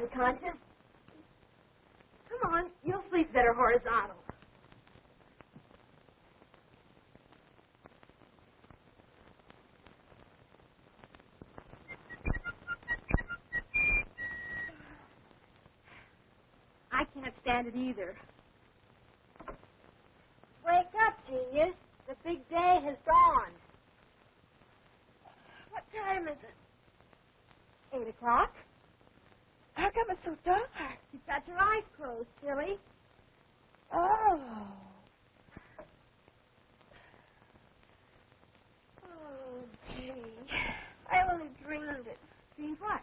Unconscious. Come on, you'll sleep better horizontal. I can't stand it either. Wake up, genius. The big day has gone. What time is it? 8 o'clock. How come it's so dark? You've got your eyes closed, silly. Oh. Oh, gee. I only dreamed it. Dreamed what?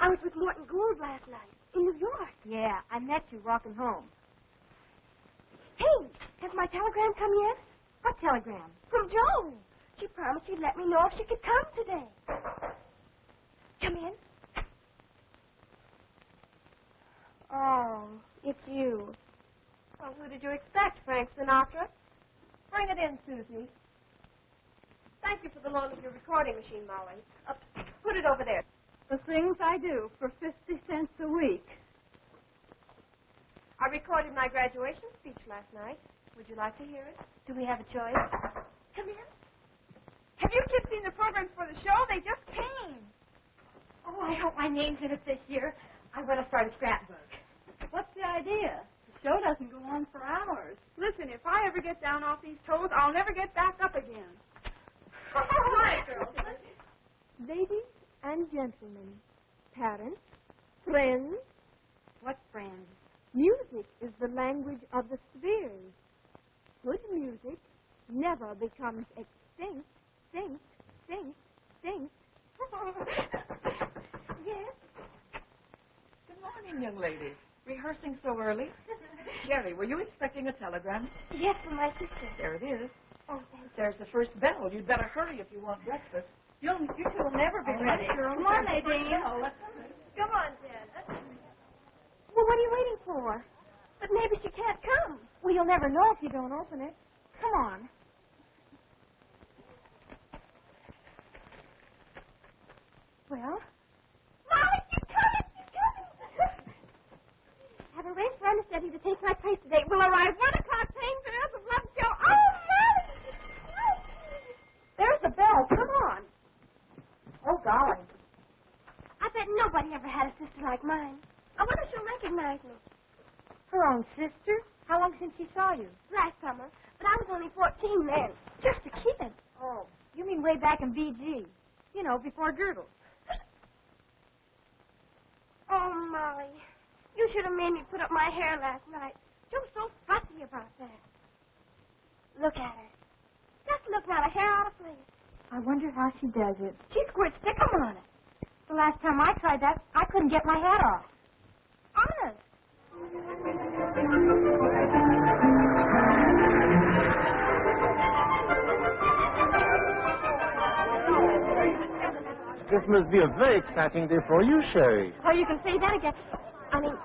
I was with Morton Gould last night in New York. Yeah, I met you walking home. Hey, has my telegram come yet? What telegram? From Joan. She promised she'd let me know if she could come today. Come in. Oh, it's you. Well, who did you expect, Frank Sinatra? Bring it in, Susie. Thank you for the loan of your recording machine, Molly. Put it over there. The things I do for 50 cents a week. I recorded my graduation speech last night. Would you like to hear it? Do we have a choice? Come in. Have you kids seen the programs for the show? They just came. Oh, I hope my name's in it this year. I want to start a scrapbook. What's the idea? The show doesn't go on for hours. Listen, if I ever get down off these toes, I'll never get back up again. Hi, girls. Ladies and gentlemen, parents, friends. What friends? Music is the language of the spheres. Good music never becomes extinct. Yes? Good morning, young lady. Rehearsing so early? Jerry, were you expecting a telegram? Yes, from my sister. There it is. Oh, thanks. There's the first bell. You'd better hurry if you want breakfast. You two will never be ready. Come on, Nadine. Come on, Jen. Well, what are you waiting for? But maybe she can't come. Well, you'll never know if you don't open it. Come on. Well? Molly, she's coming! She's coming! Have arranged for Anastasia to take my place today. We'll arrive 1 o'clock, paying fares of love show. Oh, Molly! There's the bell. Come on. Oh, golly. I bet nobody ever had a sister like mine. I wonder if she'll recognize me. Her own sister? How long since she saw you? Last summer, but I was only 14 then. Just a kid. Oh, you mean way back in BG. You know, before Girdle. Oh, Molly. You should have made me put up my hair last night. She was so fussy about that. Look at her. Just look now, a hair out of place. I wonder how she does it. She squirts stickum on it. The last time I tried that, I couldn't get my hat off. Honest. This must be a very exciting day for you, Sherry. Oh, you can say that again. I mean,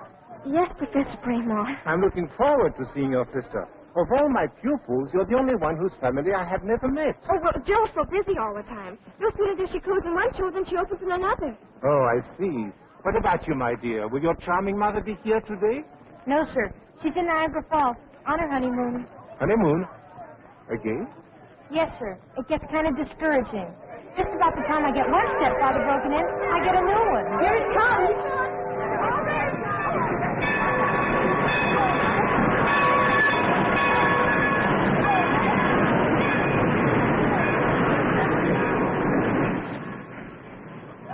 Yes, Professor Braymore. I'm looking forward to seeing your sister. Of all my pupils, you're the only one whose family I have never met. Oh, well, Jo's so busy all the time. No sooner does she close in one show than she opens in another. Oh, I see. What about you, my dear? Will your charming mother be here today? No, sir. She's in Niagara Falls on her honeymoon. Honeymoon? Again? Yes, sir. It gets kind of discouraging. Just about the time I get one stepfather broken in, I get a new one. Here it comes.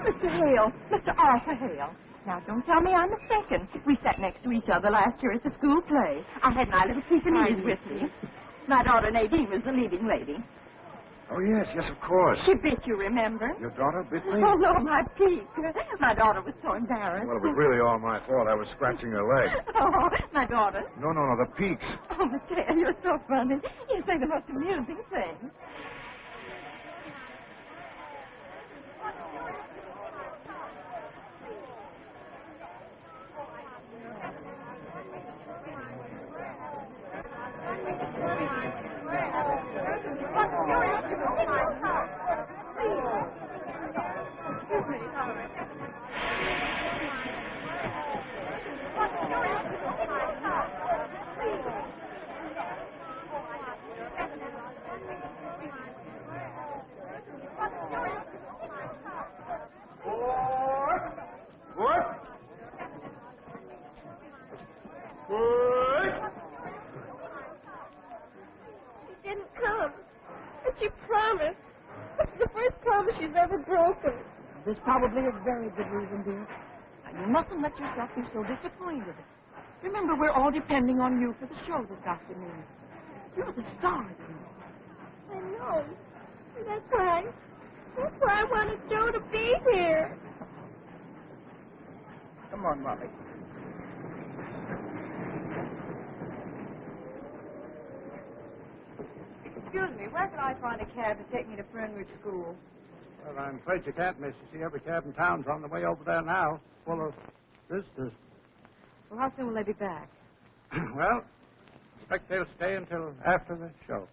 Mr. Hale, Mr. Arthur Hale. Now, don't tell me I'm mistaken. We sat next to each other last year at the school play. I had my little Pekingese with me. My daughter Nadine was the leading lady. Oh, yes, of course. She bit you, remember? Your daughter bit me? Oh, no, my Pete. My daughter was so embarrassed. Well, it was really all my fault. I was scratching her leg. Oh, my daughter. No, the peaks. Oh, Mr. Hale, you're so funny. You say the most amusing things. She didn't come. But she promised. It's the first promise she's ever broken. There's probably a very good reason, dear. Now, you mustn't let yourself be so disappointed. Remember, we're all depending on you for the show this afternoon. You're the star, dear. I know. And that's why I wanted Joe to be here. Come on, Molly. Excuse me, where can I find a cab to take me to Fernwood School? Well, I'm afraid you can't, miss. You see, every cab in town's on the way over there now, full of visitors. Well, how soon will they be back? Well, expect they'll stay until after the show.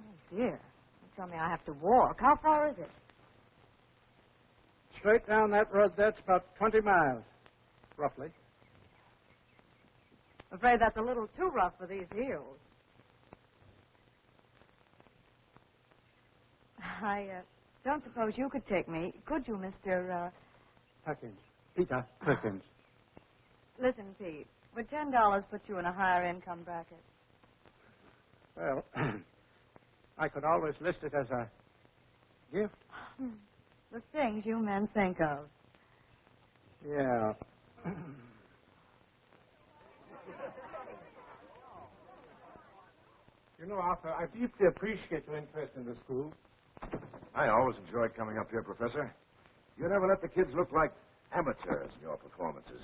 Oh, dear. You tell me I have to walk. How far is it? Straight down that road, that's about 20 miles, roughly. I'm afraid that's a little too rough for these heels. I don't suppose you could take me, could you, Mr. Perkins. Peter Perkins. Listen, Pete, would $10 put you in a higher income bracket? Well, I could always list it as a gift. The things you men think of. Yeah. You know, Arthur, I deeply appreciate your interest in the school. I always enjoyed coming up here, Professor. You never let the kids look like amateurs in your performances.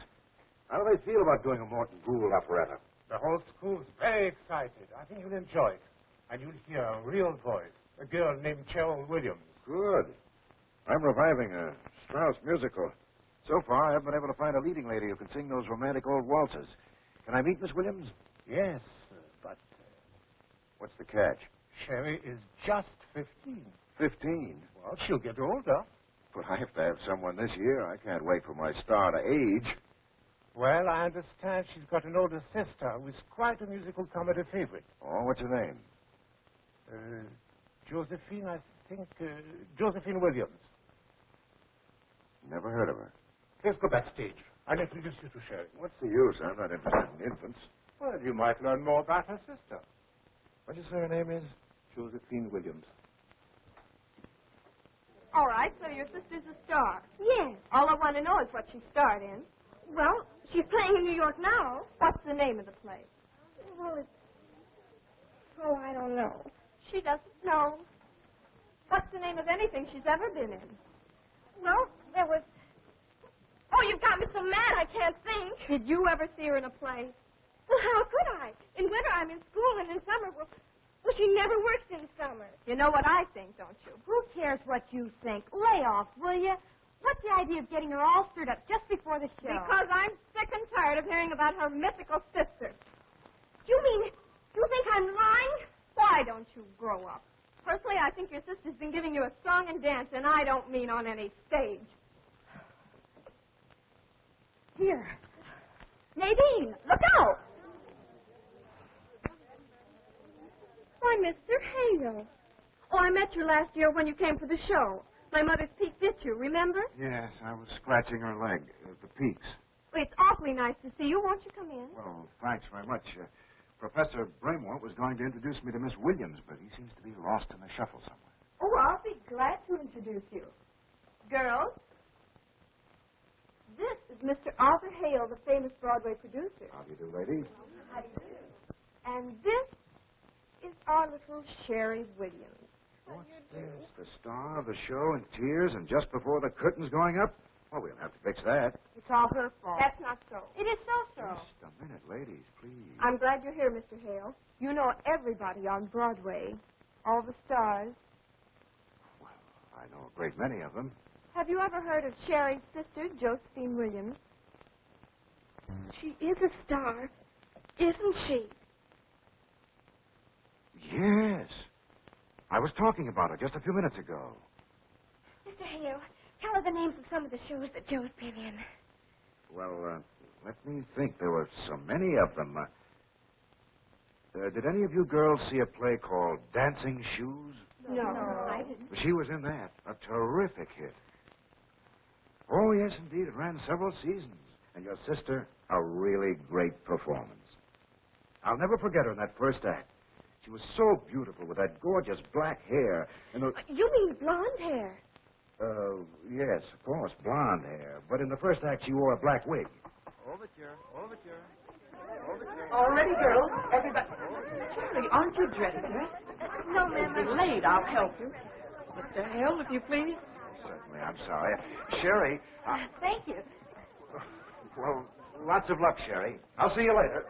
How do they feel about doing a Morton Gould operetta? The whole school's very excited. I think you'll enjoy it. And you'll hear a real voice, a girl named Cheryl Williams. Good. I'm reviving a Strauss musical. So far, I haven't been able to find a leading lady who can sing those romantic old waltzes. Can I meet Miss Williams? Yes, but What's the catch? Sherry is just 15. 15. Well, she'll get older. But I have to have someone this year. I can't wait for my star to age. Well, I understand she's got an older sister who is quite a musical comedy favorite. Oh, what's her name? Josephine, I think, Josephine Williams. Never heard of her. Let's go backstage. I'll introduce you to Sherry. What's the use? I'm not interested in infants. Well, you might learn more about her sister. What did you say her name is? Josephine Williams. All right, so your sister's a star. Yes. All I want to know is what she starred in. Well, she's playing in New York now. What's the name of the play? Well, it's... Oh, I don't know. She doesn't know. What's the name of anything she's ever been in? Well, there was... Oh, you've got me so mad I can't think. Did you ever see her in a play? Well, how could I? In winter, I'm in school, and in summer, well, she never works in summer. You know what I think, don't you? Who cares what you think? Lay off, will you? What's the idea of getting her all stirred up just before the show? Because I'm sick and tired of hearing about her mythical sister. You mean you think I'm lying? Why don't you grow up? Personally, I think your sister's been giving you a song and dance, and I don't mean on any stage. Here. Nadine, look out! Why, Mr. Hale. Oh, I met you last year when you came for the show. My mother's Peak ditched you, remember? Yes, I was scratching her leg at the Peaks. Well, it's awfully nice to see you. Won't you come in? Well, thanks very much. Professor Bramwell was going to introduce me to Miss Williams, but he seems to be lost in the shuffle somewhere. Oh, I'll be glad to introduce you. Girls, this is Mr. Arthur Hale, the famous Broadway producer. How do you do, ladies? How do you do? And this is our little Sherry Williams. What is the star of the show in tears and just before the curtain's going up? Well, we'll have to fix that. It's all her fault. That's not so. It is so. Just a minute, ladies, please. I'm glad you're here, Mr. Hale. You know everybody on Broadway, all the stars. Well, I know a great many of them. Have you ever heard of Sherry's sister, Josephine Williams? She is a star, isn't she? Yes. I was talking about her just a few minutes ago. Mr. Hale, tell her the names of some of the shows that Joe's been in. Well, let me think. There were so many of them. Did any of you girls see a play called Dancing Shoes? No, I didn't. She was in that. A terrific hit. Oh, yes, indeed. It ran several seasons. And your sister, a really great performance. I'll never forget her in that first act. She was so beautiful with that gorgeous black hair and the... You mean blonde hair? Yes, of course, blonde hair. But in the first act, she wore a black wig. Overture. All ready, girls. Everybody. Cherry, aren't you dressed yet? No, ma'am. You're late. I'll help you. Mr. Hale, if you please. Certainly, I'm sorry. Sherry, Thank you. well, lots of luck, Sherry. I'll see you later.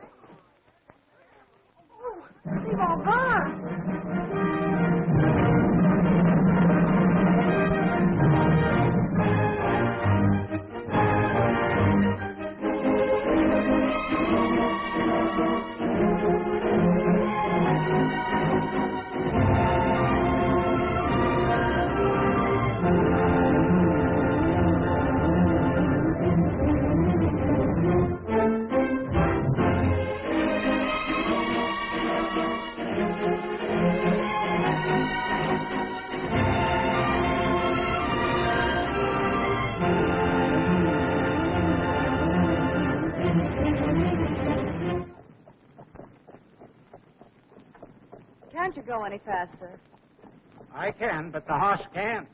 They've all gone. Can't you go any faster? I can, but the horse can't.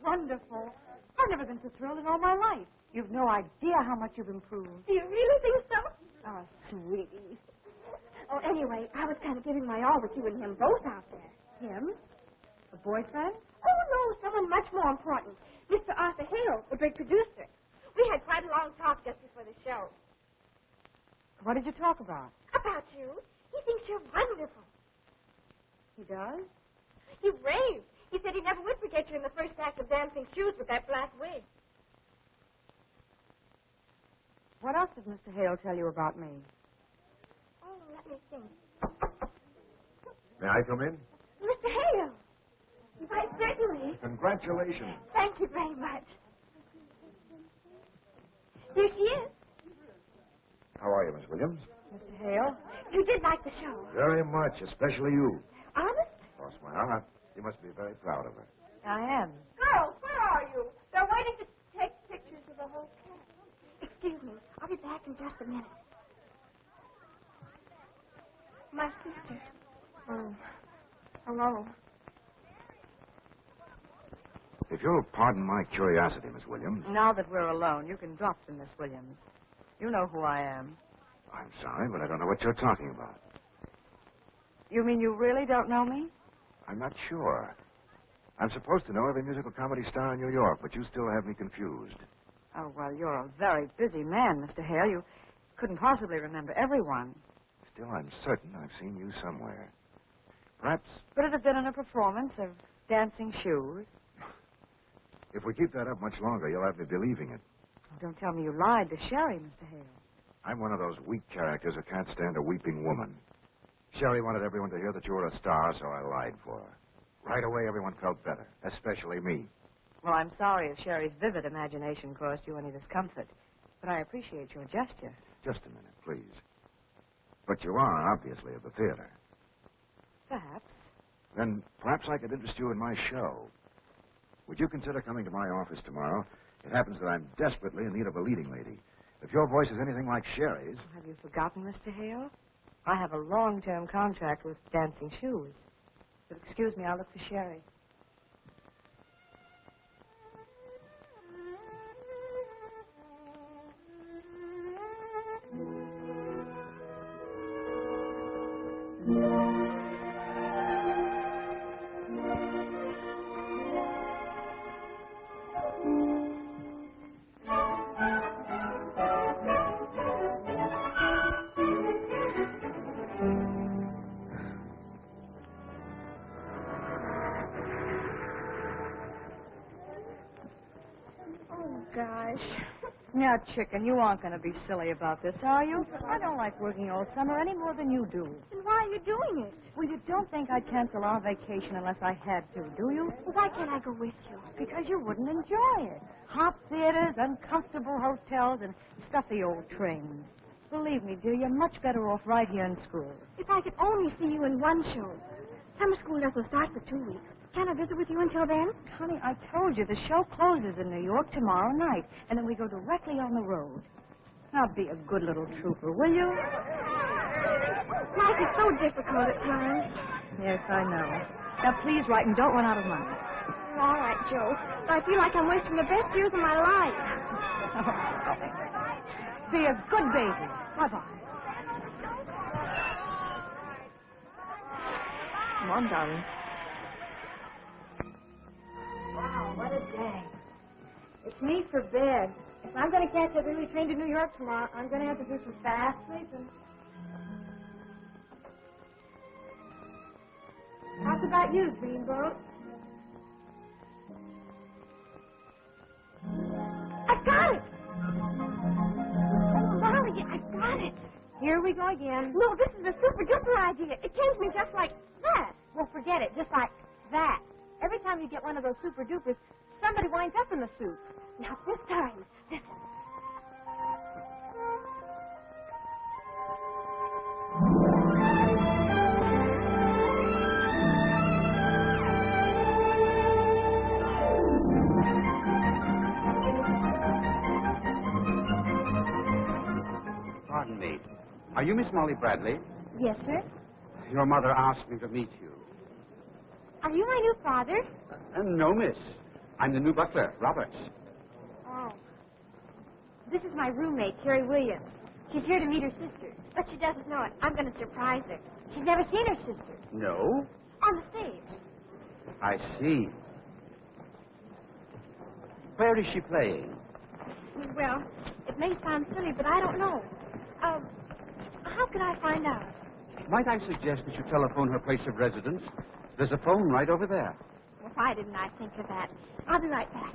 wonderful. I've never been so thrilled in all my life. You've no idea how much you've improved. Do you really think so? Oh, sweetie. Oh, anyway, I was kind of giving my all with you and him both out there. Him? A boyfriend? Oh, no, someone much more important. Mr. Arthur Hale, the big producer. We had quite a long talk just before the show. What did you talk about? About you. He thinks you're wonderful. He does? He raved. He said he never would forget you in the first act of Dancing Shoes with that black wig. What else did Mr. Hale tell you about me? Oh, let me think. May I come in? Mr. Hale. Why, certainly. Congratulations. Thank you very much. Here she is. How are you, Miss Williams? Mr. Hale? You did like the show. Very much, especially you. Honest? Cross my heart. You must be very proud of her. I am. Girls, where are you? They're waiting to take pictures of the whole cast. Excuse me. I'll be back in just a minute. My sister. Oh, hello. If you'll pardon my curiosity, Miss Williams. Now that we're alone, you can drop them, Miss Williams. You know who I am. I'm sorry, but I don't know what you're talking about. You mean you really don't know me? I'm not sure. I'm supposed to know every musical comedy star in New York, but you still have me confused. Oh, well, you're a very busy man, Mr. Hale. You couldn't possibly remember everyone. Still, I'm certain I've seen you somewhere. Perhaps, Could it have been in a performance of Dancing Shoes? if we keep that up much longer, you'll have me believing it. Oh, don't tell me you lied to Sherry, Mr. Hale. I'm one of those weak characters who can't stand a weeping woman. Sherry wanted everyone to hear that you were a star, so I lied for her. Right away, everyone felt better, especially me. Well, I'm sorry if Sherry's vivid imagination caused you any discomfort, but I appreciate your gesture. Just a minute, please. But you are, obviously, of the theater. Perhaps. Then perhaps I could interest you in my show. Would you consider coming to my office tomorrow? It happens that I'm desperately in need of a leading lady. If your voice is anything like Sherry's... Have you forgotten, Mr. Hale? I have a long-term contract with Dancing Shoes. But excuse me, I'll look for Sherry. Now, chicken, you aren't going to be silly about this, are you? I don't like working all summer any more than you do. Then why are you doing it? Well, you don't think I'd cancel our vacation unless I had to, do you? Well, why can't I go with you? Because you wouldn't enjoy it. Hot theaters, uncomfortable hotels, and stuffy old trains. Believe me, dear, you're much better off right here in school. If I could only see you in one show. Summer school doesn't start for 2 weeks. Can I visit with you until then? Honey, I told you the show closes in New York tomorrow night, and then we go directly on the road. Now, be a good little trooper, will you? Life is so difficult at times. Yes, I know. Now, please write and don't run out of money. All right, Joe. I feel like I'm wasting the best years of my life. Be a good baby. Bye-bye. Come on, darling. Wow, what a day. It's me for bed. If I'm going to catch that early train to New York tomorrow, I'm going to have to do some fast sleeping. How's about you, Dreamboat? I got it! Oh, Molly, I got it. Here we go again. No, this is a super duper idea. It came to me just like that. Well, forget it. Just like that. Every time you get one of those super dupers, somebody winds up in the soup. Now, this time, listen. Pardon me. Are you Miss Molly Bradley? Yes, sir. Your mother asked me to meet you. Are you my new father? No, miss. I'm the new butler, Roberts. Oh. This is my roommate, Terry Williams. She's here to meet her sister. But she doesn't know it. I'm going to surprise her. She's never seen her sister. No? On the stage. I see. Where is she playing? Well, it may sound silly, but I don't know. How could I find out? Might I suggest that you telephone her place of residence? There's a phone right over there. Well, why didn't I think of that? I'll be right back.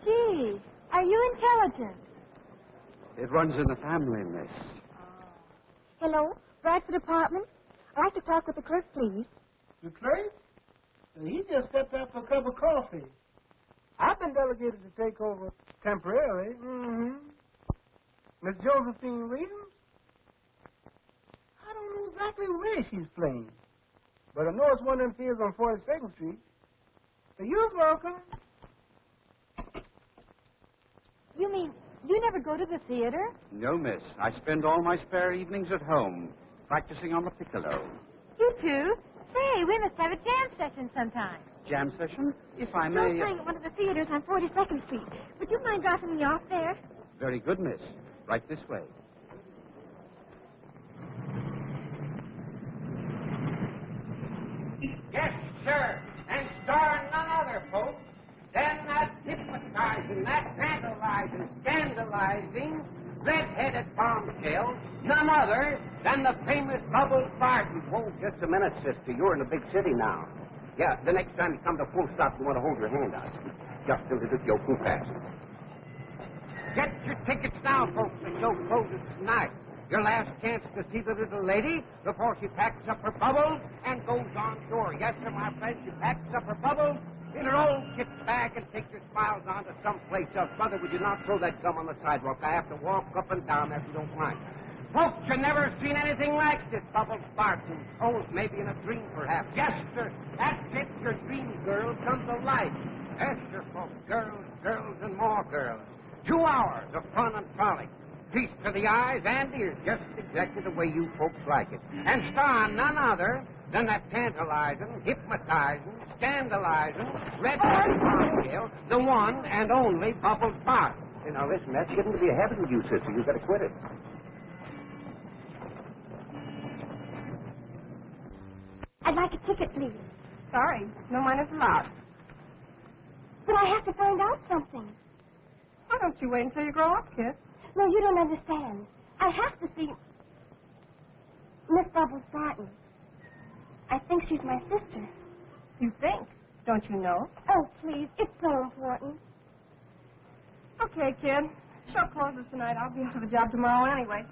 Gee, are you intelligent? It runs in the family, miss. Hello, Bradford Apartment. I'd like to talk with the clerk, please. The clerk? He just stepped out for a cup of coffee. I've been delegated to take over temporarily. Mm-hmm. Miss Josephine Williams? I don't know exactly where she's playing, but I know it's one of them fields on 42nd Street. So you're welcome. You mean you never go to the theater? No, miss. I spend all my spare evenings at home, practicing on the piccolo. You too? Say, we must have a jam session sometime. Jam session? If I Joe's may... playing at one of the theaters on 42nd Street. Would you mind dropping me off there? Very good, miss. Right this way. Yes, sir. And star none other, folks, than that hypnotizing, that tantalizing, scandalizing, red-headed bombshell, none other than the famous Bubbles Barton. Oh, just a minute, sister. You're in a big city now. Yeah, the next time you come to full stop, you want to hold your hand out. Just a little joke and pass. Get your tickets now, folks. The show closes tonight. Your last chance to see the little lady before she packs up her bubbles and goes on shore. Yes, sir, my friend, she packs up her bubbles in her old kit bag and takes her smiles on to someplace else. Brother, would you not throw that gum on the sidewalk? I have to walk up and down if you don't mind. Folks, you never seen anything like this, Bubbles Barton. Oh, maybe in a dream, perhaps. Yes, sir, that's it. Your dream girl comes to life. Yes, sir, folks. Girls, girls, and more girls. 2 hours of fun and frolic. Peace to the eyes and ears, just exactly the way you folks like it. And starring none other than that tantalizing, hypnotizing, scandalizing, red-headed bombshell, the one and only Bubbles Barton. Hey, now listen, that's getting to be a habit with you, sister. You've got to quit it. I'd like a ticket, please. Sorry, no minors allowed. But I have to find out something. Why don't you wait until you grow up, kid? No, you don't understand. I have to see Miss Bubbles Barton. I think she's my sister. You think? Don't you know? Oh, please, it's so important. Okay, kid. Show closes tonight. I'll be out of the job tomorrow anyway.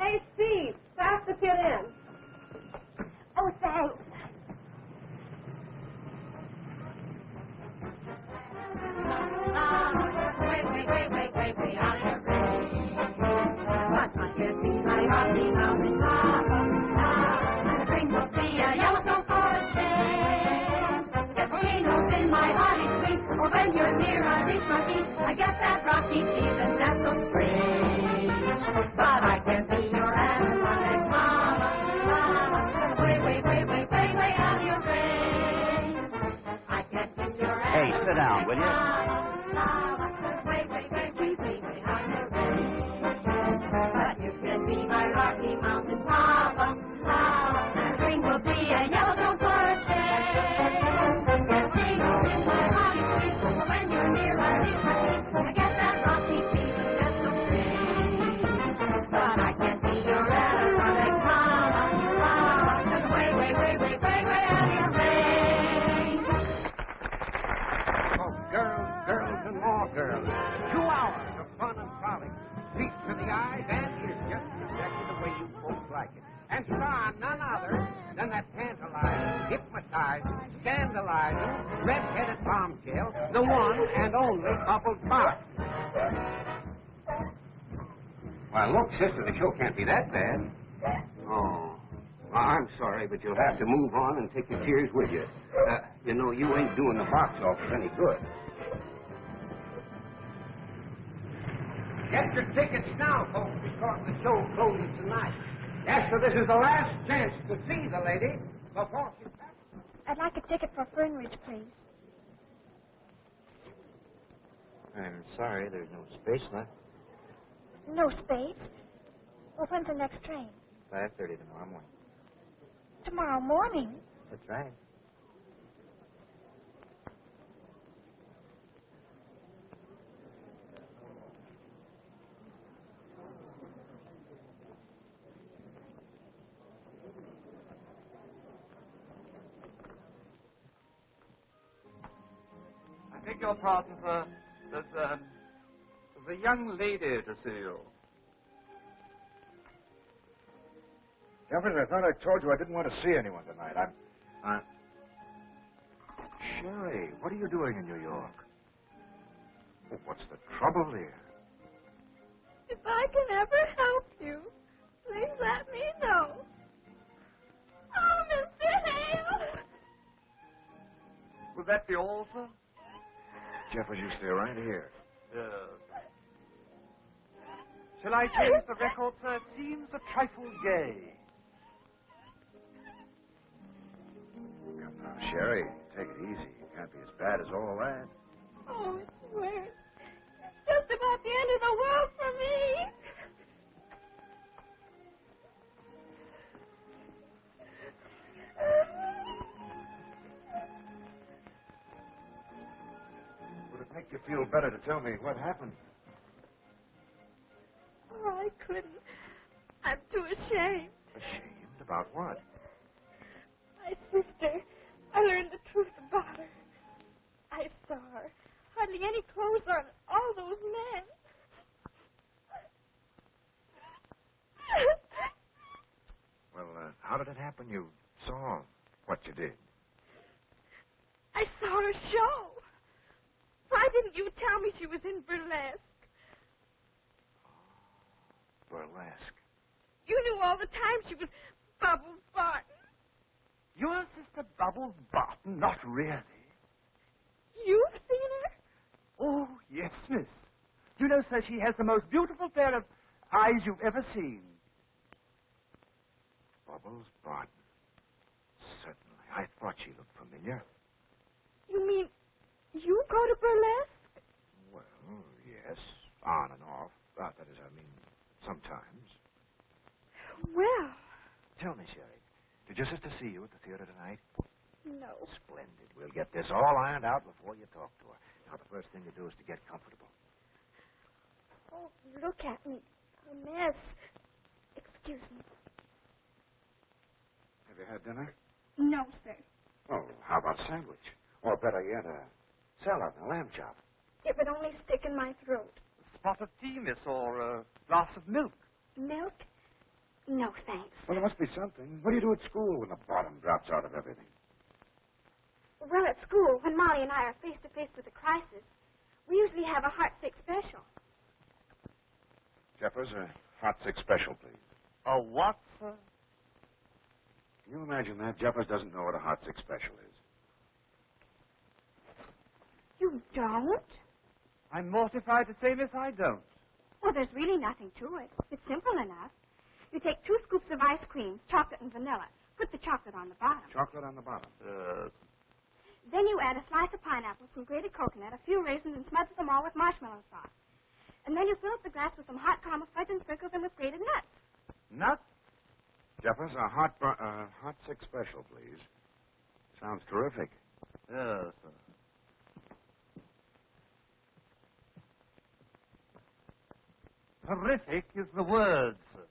Hey, Steve, pass the kid in. Oh, thanks. Way out of your range. But I can't see my Rocky Mountain Lava. The drink will be a yellowstone for a change. Get volcanoes in my hearty sweet, or when you're near I reach my feet. I get that rocky feeling that's so strange. But I can't see your aeroplanet mama. Way out of your range. I can't see your Hey, sit down, will you? Rocky Mountain lava, that drink will be a yellowstone for a change. Get tingles in my body, sweet, when you're near I reach my feet. I get that rocky feeling that's so strange. But I can't see your electronic lava, way out of your range. Oh, girls, and more girls. 2 hours of fun and frolic. Peace to the eyes and ears, just exactly the way you folks like it. And starring none other than that tantalizing, hypnotizing, scandalizing, red-headed bombshell, the one and only Bubbles Barton. Well, look, sister, the show can't be that bad. Oh. Well, I'm sorry, but you'll have to move on and take your tears with you. You know, you ain't doing the box office any good. Get your tickets now, folks, because the show closes tonight. Yes, so this is the last chance to see the lady before she passes. I'd like a ticket for Fernridge, please. I'm sorry, there's no space left. No space? Well, when's the next train? 5:30 tomorrow morning. Tomorrow morning? That's right. I beg your pardon, sir. There's a young lady to see you. Jeffers, I thought I told you I didn't want to see anyone tonight. Sherry, what are you doing in New York? Oh, what's the trouble here? If I can ever help you, please let me know. Oh, Mr. Hale! Would that be all, sir? Jeffers, you stay right here. Yes. Shall I change the record, sir? It seems a trifle gay. Come now, Sherry, take it easy. It can't be as bad as all that. Oh, it's worse. It's just about the end of the world for me. Would it make you feel better to tell me what happened? Oh, I couldn't. I'm too ashamed. Ashamed? About what? My sister. I learned the truth about her. I saw her. Hardly any clothes on. All those men. Well, how did it happen? You saw what you did. I saw her show. Why didn't you tell me she was in burlesque? Burlesque. You knew all the time she was Bubbles Barton. Your sister Bubbles Barton? Not really. You've seen her? Oh, yes, miss. You know, sir, she has the most beautiful pair of eyes you've ever seen. Bubbles Barton. Certainly. I thought she looked familiar. You mean you go to burlesque? Well, yes. On and off. That is, I mean, sometimes. Well. Tell me, Sherry, did your sister see you at the theater tonight? No. Splendid. We'll get this all ironed out before you talk to her. Now, the first thing to do is to get comfortable. Oh, look at me. A mess. Excuse me. Have you had dinner? No, sir. Oh, how about a sandwich? Or better yet, a salad and a lamb chop. It would only stick in my throat. A spot of tea, miss, or a glass of milk. Milk? No, thanks. Well, there must be something. What do you do at school when the bottom drops out of everything? Well, at school, when Molly and I are face to face with a crisis, we usually have a heart-sick special. Jeffers, a hot six special, please. A what, sir? Can you imagine that? Jeffers doesn't know what a hot six special is. You don't? I'm mortified to say, miss, I don't. Well, there's really nothing to it. It's simple enough. You take 2 scoops of ice cream, chocolate and vanilla. Put the chocolate on the bottom. Chocolate on the bottom. Then you add a slice of pineapple, some grated coconut, a few raisins, and smother them all with marshmallow sauce. And then you fill up the glass with some hot caramel fudge and sprinkle them with grated nuts. Nuts? Jeffers, a hot six special, please. Sounds terrific. Yes, sir. Terrific is the word, sir.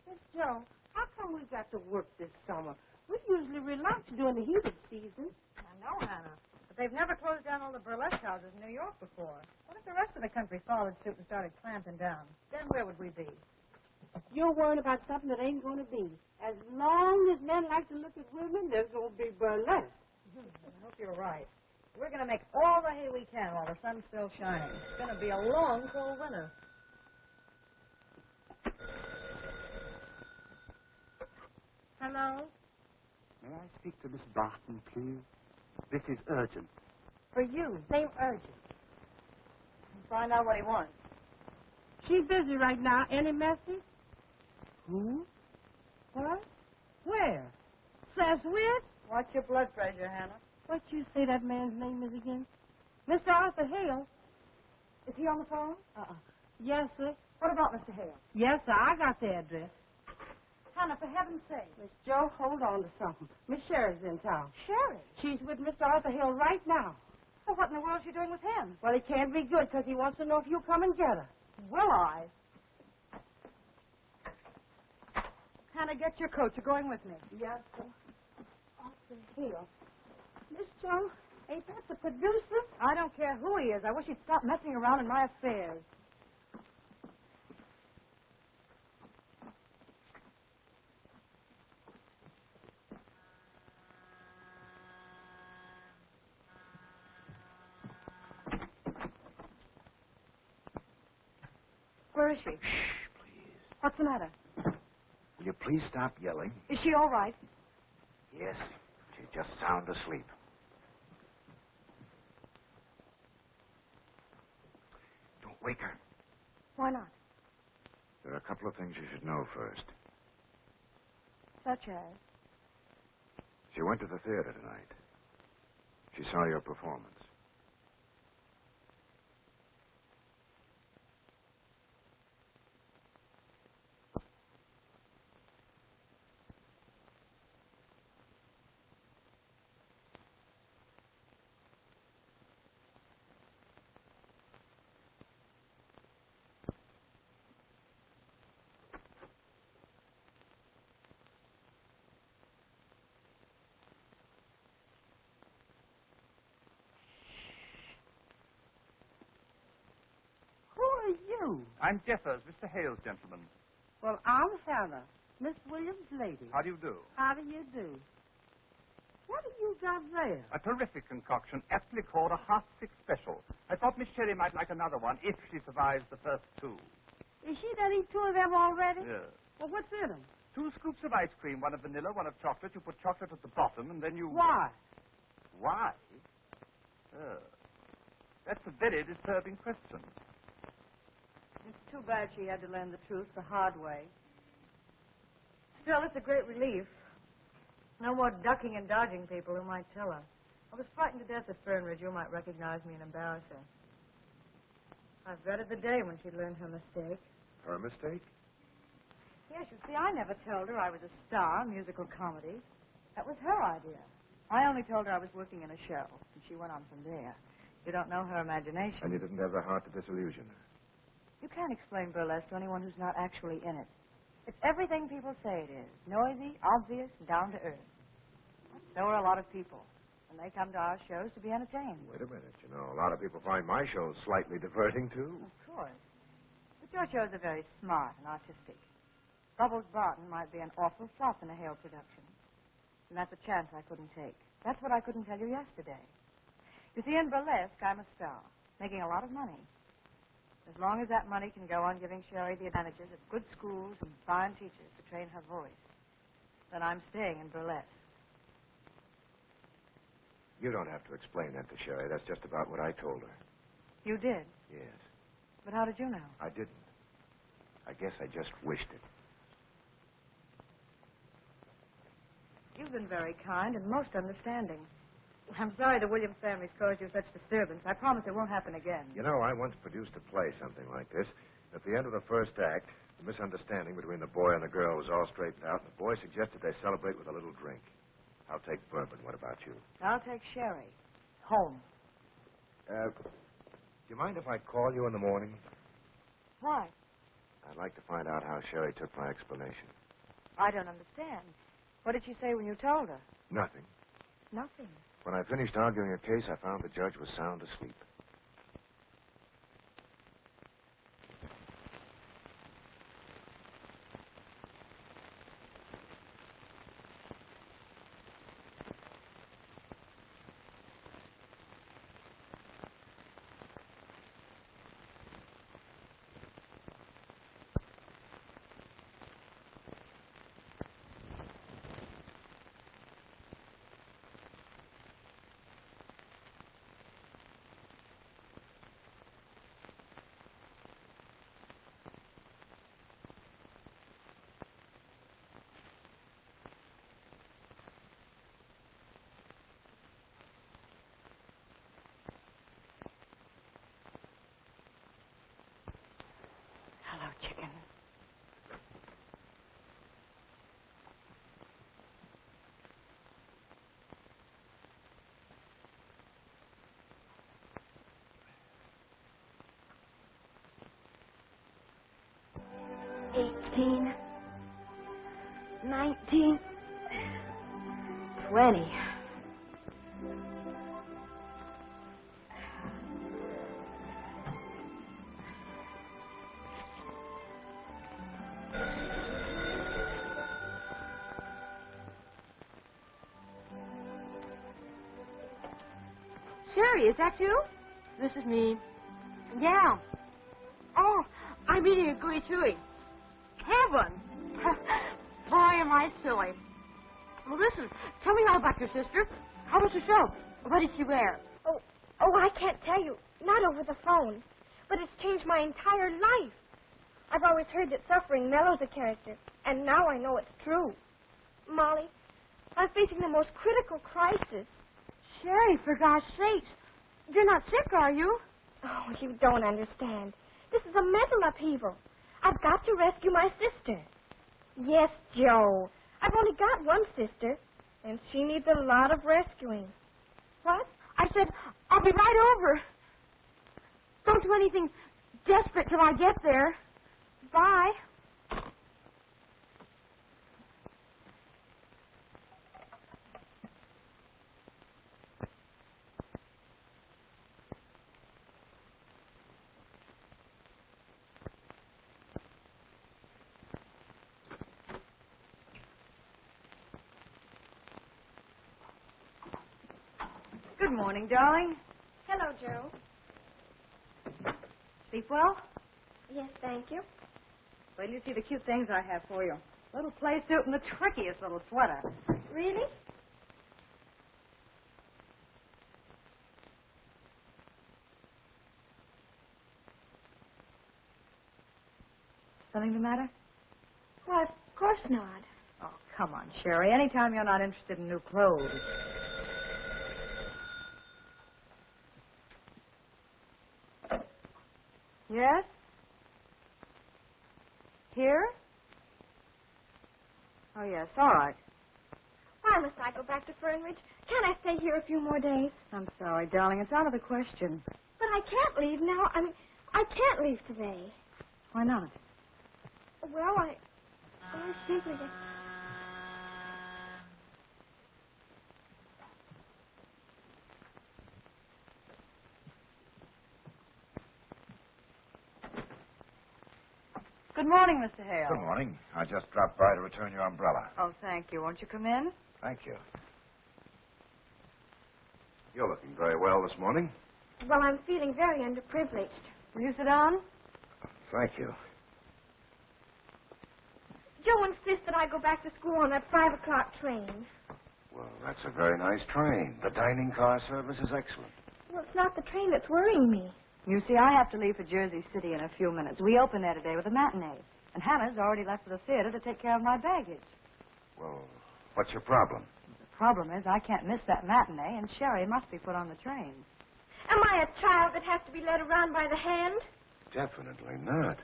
Miss Joe, how come we've got to work this summer? We usually relax during the heated season. I know, Hannah. But they've never closed down all the burlesque houses in New York before. What if the rest of the country followed suit and started clamping down? Then where would we be? You're worrying about something that ain't going to be. As long as men like to look at women, there's going to be burlesque. I hope you're right. We're going to make all the hay we can while the sun's still shining. It's going to be a long, cold winter. Hello? May I speak to Miss Barton, please? This is urgent. For you, name urgent. Find out what he wants. She's busy right now. Any message? Who? What? Where? Says with? Watch your blood pressure, Hannah. What you say that man's name is again? Mr. Arthur Hale. Is he on the phone? Yes, sir. What about Mr. Hale? Yes, sir. I got the address. Hannah, for heaven's sake. Miss Joe, hold on to something. Miss Sherry's in town. Sherry? She's with Mr. Arthur Hale right now. Well, what in the world is she doing with him? Well, he can't be good because he wants to know if you'll come and get her. Will I? Hannah, get your coat. You're going with me. Yes, sir. Arthur Hale. Miss Joe, ain't that the producer? I don't care who he is. I wish he'd stop messing around in my affairs. Where is she? Shh, please. What's the matter? Will you please stop yelling? Is she all right? Yes. She's just sound asleep. Don't wake her. Why not? There are a couple of things you should know first. Such as? She went to the theater tonight. She saw your performance. I'm Jeffers, Mr. Hale's gentleman. Well, I'm Hannah, Miss Williams' lady. How do you do? How do you do? What have you got there? A terrific concoction, aptly called a heart-sick special. I thought Miss Sherry might like another one if she survives the first two. Is she done eat 2 of them already? Yes. Well, what's in them? 2 scoops of ice cream, one of vanilla, one of chocolate. You put chocolate at the bottom, and then you... Why? Why? That's a very disturbing question. It's too bad she had to learn the truth the hard way. Still, it's a great relief. No more ducking and dodging people who might tell her. I was frightened to death that Fernridge, you might recognize me and embarrass her. I dreaded the day when she learned her mistake. Her mistake? Yes, you see, I never told her I was a star, musical comedy. That was her idea. I only told her I was working in a show, and she went on from there. You don't know her imagination. And you didn't have the heart to disillusion her. You can't explain burlesque to anyone who's not actually in it. It's everything people say it is. Noisy, obvious, and down to earth. So are a lot of people. And they come to our shows to be entertained. Wait a minute. You know, a lot of people find my shows slightly diverting, too. Of course. But your shows are very smart and artistic. Bubbles Barton might be an awful flop in a Hale production. And that's a chance I couldn't take. That's what I couldn't tell you yesterday. You see, in burlesque, I'm a star, making a lot of money. As long as that money can go on giving Sherry the advantages of good schools and fine teachers to train her voice, then I'm staying in burlesque. You don't have to explain that to Sherry. That's just about what I told her. You did? Yes. But how did you know? I didn't. I guess I just wished it. You've been very kind and most understanding. I'm sorry the Williams family's caused you such disturbance. I promise it won't happen again. You know, I once produced a play, something like this. At the end of the first act, the misunderstanding between the boy and the girl was all straightened out, and the boy suggested they celebrate with a little drink. I'll take bourbon. What about you? I'll take Sherry. Home. Do you mind if I call you in the morning? Why? I'd like to find out how Sherry took my explanation. I don't understand. What did she say when you told her? Nothing. Nothing. When I finished arguing her case, I found the judge was sound asleep. 18, 19, 20. Sherry, is that you? This is me. Yeah. Oh, I'm eating a gooey chewy. Heaven! Boy, am I silly. Well, listen, tell me all about your sister. How was the show? What did she wear? Oh, I can't tell you. Not over the phone. But it's changed my entire life. I've always heard that suffering mellows a character, and now I know it's true. Molly, I'm facing the most critical crisis. Sherry, for gosh sakes. You're not sick, are you? Oh, you don't understand. This is a mental upheaval. I've got to rescue my sister. Yes, Joe. I've only got one sister, and she needs a lot of rescuing. What? I said, I'll be right over. Don't do anything desperate till I get there. Bye. Good morning, darling. Hello, Joe. Sleep well? Yes, thank you. Wait till you see the cute things I have for you. Little play suit and the trickiest little sweater. Really? Something the matter? Why, of course not. Oh, come on, Sherry. Anytime you're not interested in new clothes. Yes? Here? Oh, yes. All right. Why must I go back to Fernridge? Can't I stay here a few more days? I'm sorry, darling. It's out of the question. But I can't leave now. I can't leave today. Why not? Well, I figured it. Good morning, Mr. Hale. Good morning. I just dropped by to return your umbrella. Oh, thank you. Won't you come in? Thank you. You're looking very well this morning. Well, I'm feeling very underprivileged. Will you sit down? Thank you. Joe insists that I go back to school on that 5 o'clock train. Well, that's a very nice train. The dining car service is excellent. Well, it's not the train that's worrying me. You see, I have to leave for Jersey City in a few minutes. We open there today with a matinee. And Hannah's already left for the theater to take care of my baggage. Well, what's your problem? The problem is I can't miss that matinee, and Sherry must be put on the train. Am I a child that has to be led around by the hand? Definitely not.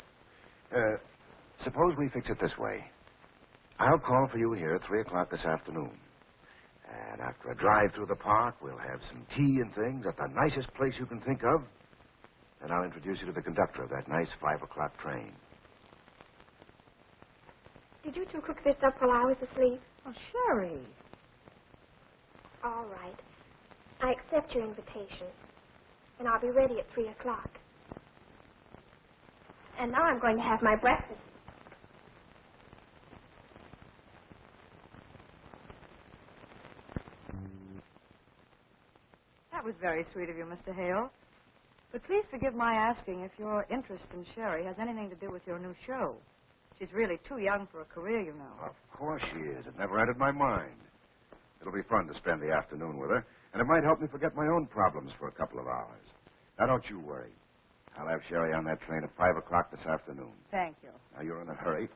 Suppose we fix it this way. I'll call for you here at 3 o'clock this afternoon. And after a drive through the park, we'll have some tea and things at the nicest place you can think of. And I'll introduce you to the conductor of that nice 5 o'clock train. Did you two cook this up while I was asleep? Oh, Sherry. All right. I accept your invitation. And I'll be ready at 3 o'clock. And now I'm going to have my breakfast. That was very sweet of you, Mr. Hale. But please forgive my asking if your interest in Sherry has anything to do with your new show. She's really too young for a career, you know. Of course she is. It never entered my mind. It'll be fun to spend the afternoon with her, and it might help me forget my own problems for a couple of hours. Now, don't you worry. I'll have Sherry on that train at 5 o'clock this afternoon. Thank you. Now, you're in a hurry.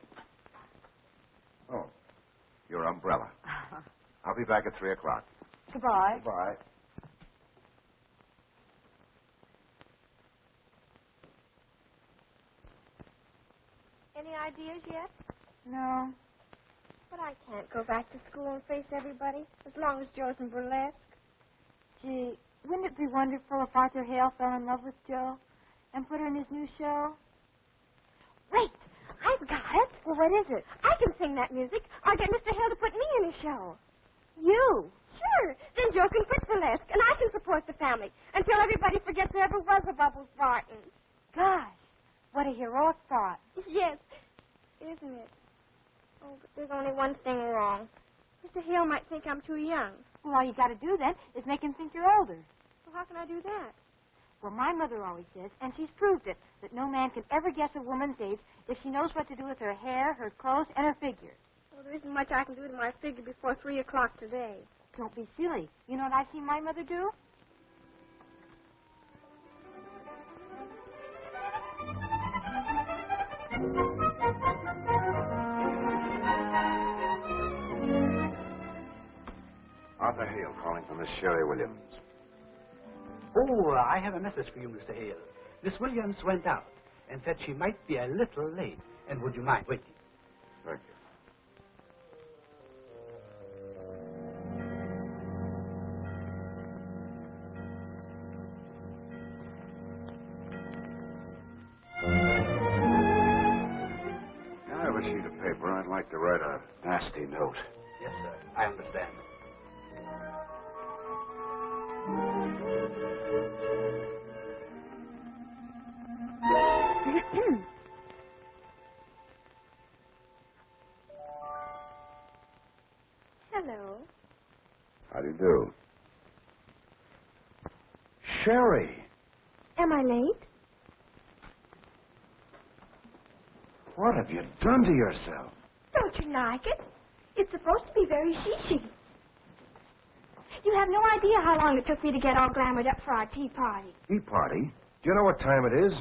Oh, your umbrella. I'll be back at 3 o'clock. Goodbye. Goodbye. Any ideas yet? No. But I can't go back to school and face everybody as long as Joe's in burlesque. Gee, wouldn't it be wonderful if Arthur Hale fell in love with Jo and put her in his new show? Wait, I've got it. Well, what is it? I can sing that music. I'll get Mr. Hill to put me in his show. You? Sure. Then Joe can quit burlesque, and I can support the family until everybody forgets there ever was a Bubbles Barton. Gosh, what a heroic thought. Yes, isn't it? Oh, but there's only one thing wrong. Mr. Hill might think I'm too young. Well, all you got to do then is make him think you're older. Well, how can I do that? Well, my mother always says, and she's proved it, that no man can ever guess a woman's age if she knows what to do with her hair, her clothes, and her figure. Well, there isn't much I can do to my figure before 3 o'clock today. Don't be silly. You know what I've seen my mother do? Arthur Hale calling for Miss Sherry Williams. Oh, I have a message for you, Mr. Hale. Miss Williams went out and said she might be a little late. And would you mind waiting? Thank you. I have a sheet of paper. I'd like to write a nasty note. Yes, sir. I understand. Hello. How do you do? Sherry, Am I late? what have you done to yourself? Don't you like it? It's supposed to be very she-she. You have no idea how long it took me to get all glamored up for our tea party. Tea party? Do you know what time it is?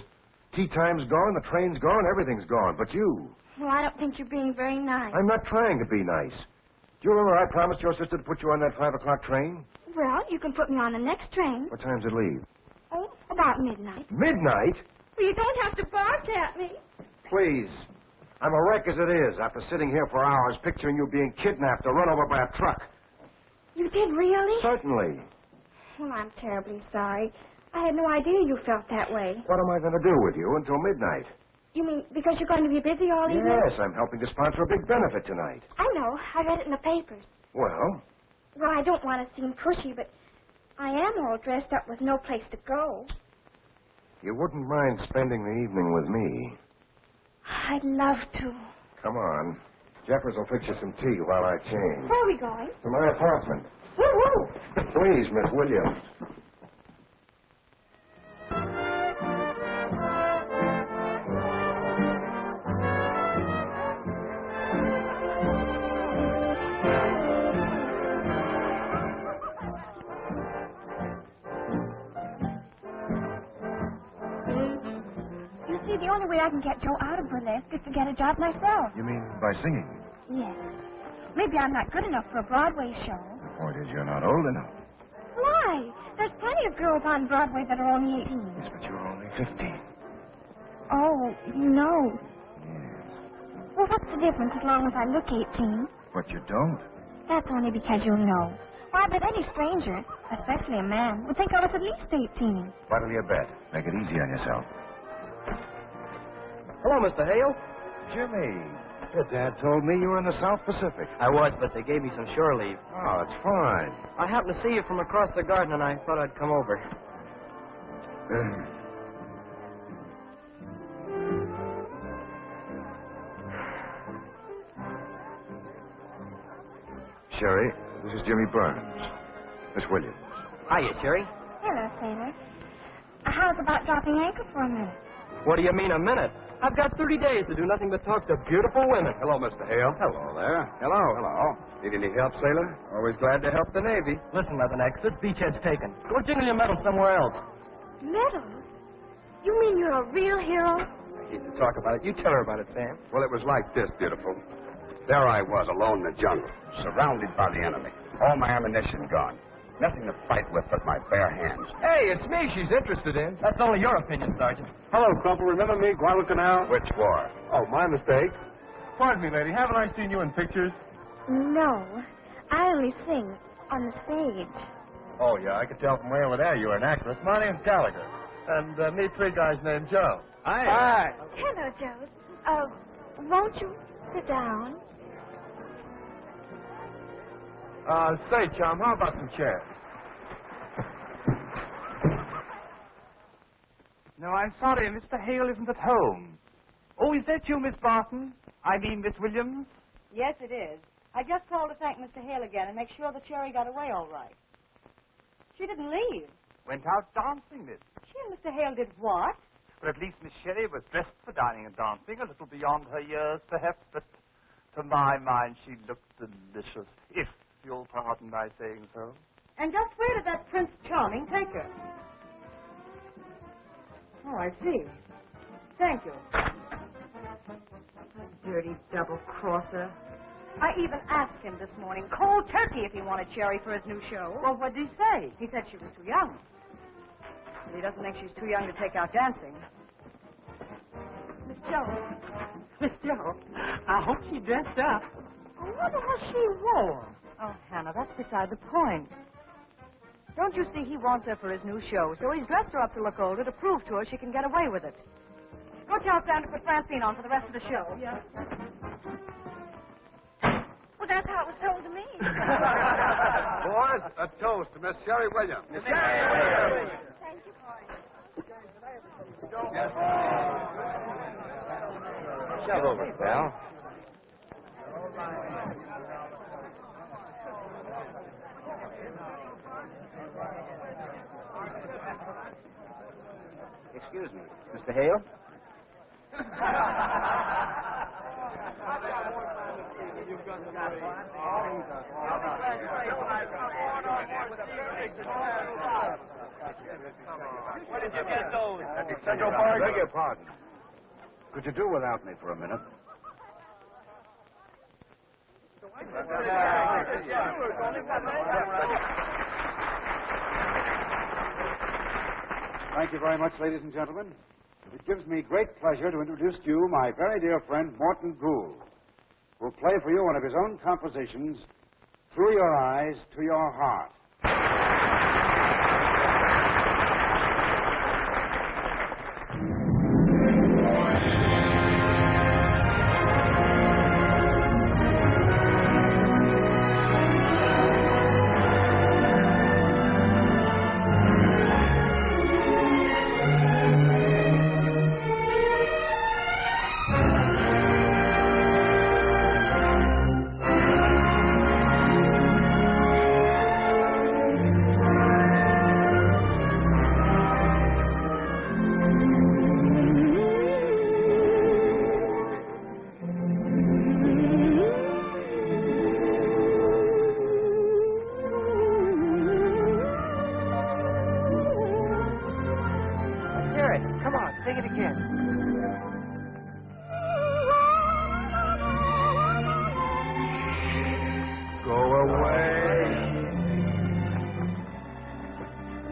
Tea time's gone, the train's gone, everything's gone, but you. Well, I don't think you're being very nice. I'm not trying to be nice. Do you remember I promised your sister to put you on that 5 o'clock train? Well, you can put me on the next train. What time's it leave? Oh, about midnight. Midnight? Well, you don't have to bark at me. Please. I'm a wreck as it is after sitting here for hours picturing you being kidnapped or run over by a truck. You did really? Certainly. Well, I'm terribly sorry. I had no idea you felt that way. What am I going to do with you until midnight? You mean because you're going to be busy all evening? Yes, I'm helping to sponsor a big benefit tonight. I know. I read it in the papers. Well, Well, I don't want to seem pushy, but I am all dressed up with no place to go. you wouldn't mind spending the evening with me. I'd love to. Come on. Jeffers will fix you some tea while I change. Where are we going? To my apartment. Woo-woo! Please, Miss Williams. You see, the only way I can get Joe out of burlesque is to get a job myself. You mean by singing? Yes. Maybe I'm not good enough for a Broadway show. The point is you're not old enough. Why? There's plenty of girls on Broadway that are only 18. Yes, but you're only 15. Oh, you know. Yes. Well, what's the difference as long as I look 18? But you don't. That's only because you know. Why, but any stranger, especially a man, would think I was at least 18. What'll you bet? Make it easy on yourself. Hello, Mr. Hale. Jimmy, your dad told me you were in the South Pacific. I was, but they gave me some shore leave. Oh, that's fine. I happened to see you from across the garden, and I thought I'd come over. Sherry, this is Jimmy Burns. Miss Williams. Hiya, Sherry. Hello, Sailor. How's about dropping anchor for a minute? What do you mean, a minute? I've got 30 days to do nothing but talk to beautiful women. Hello, Mr. Hale. Hello there. Hello. Hello. Need any help, sailor? Always glad to help the Navy. Listen, Leatherneck, this beachhead's taken. Go jingle your medal somewhere else. Medals? You mean you're a real hero? I hate to talk about it. You tell her about it, Sam. Well, it was like this, beautiful. There I was, alone in the jungle, surrounded by the enemy. All my ammunition gone. Nothing to fight with but my bare hands. Hey, it's me she's interested in. That's only your opinion, Sergeant. Hello, Crumple. Remember me, Guadalcanal? Which war? Oh, my mistake. Pardon me, lady. Haven't I seen you in pictures? No. I only sing on the stage. Oh, yeah. I could tell from way over there you were an actress. My name's Gallagher. And meet three guys named Joe. Hi. Hello, Joe. Won't you sit down? Say, Chum, how about some chairs? No, I'm sorry, Mr. Hale isn't at home. Oh, is that you, Miss Barton? I mean, Miss Williams? Yes, it is. I just called to thank Mr. Hale again and make sure that Cherry got away all right. She didn't leave. Went out dancing, miss. She and Mr. Hale did what? But at least Miss Sherry was dressed for dining and dancing, a little beyond her years, perhaps, but to my mind she looked delicious, if you'll pardon my saying so. And just where did that Prince Charming take her? Oh, I see. Thank you. Dirty double-crosser. I even asked him this morning, cold turkey, if he wanted Cherry for his new show. Well, what did he say? He said she was too young. But he doesn't think she's too young to take out dancing. Miss Jo. Miss Jo, I hope she dressed up. I wonder what she wore. Oh, Hannah, that's beside the point. Don't you see he wants her for his new show, so he's dressed her up to look older to prove to her she can get away with it. Go tell Sam to put Francine on for the rest of the show. Yeah. Well, that's how it was told to me. Boys, a toast to Miss Sherry Williams. Thank you, boys. Shove over, pal. Excuse me, Mr. Hale? Where did you get those? Beg your pardon. Could you do without me for a minute? Thank you very much, ladies and gentlemen. It gives me great pleasure to introduce to you my very dear friend, Morton Gould, who will play for you one of his own compositions, Through Your Eyes to Your Heart.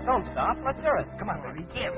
Don't stop. Let's hear it. Come on, baby. Give.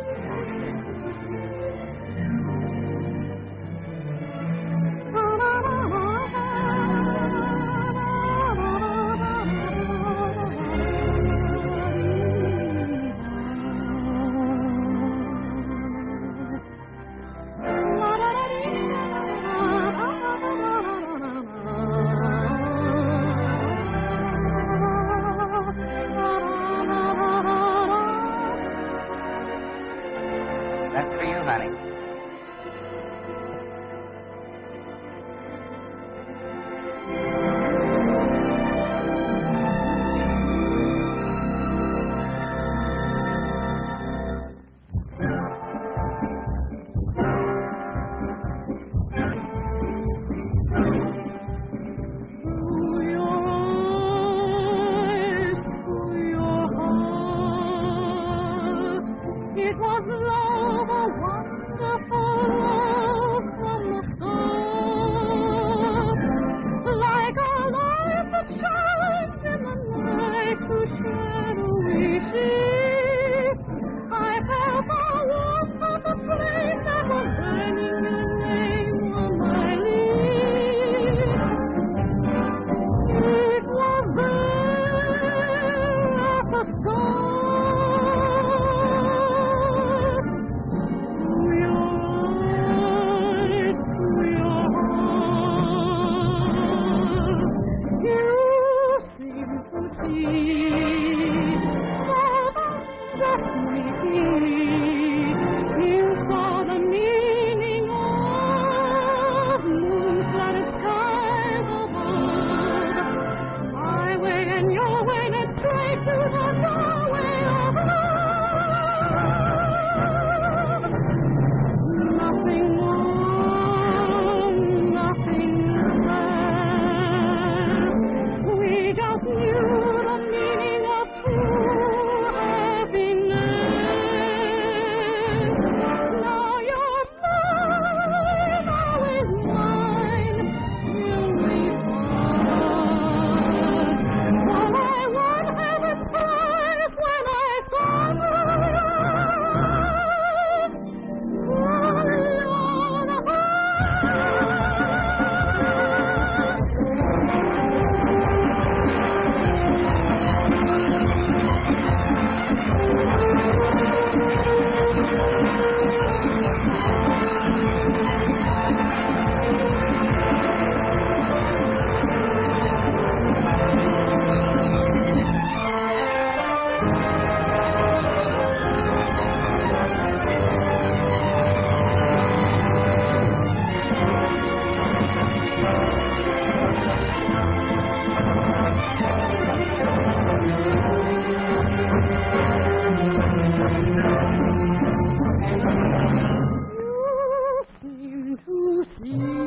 to see more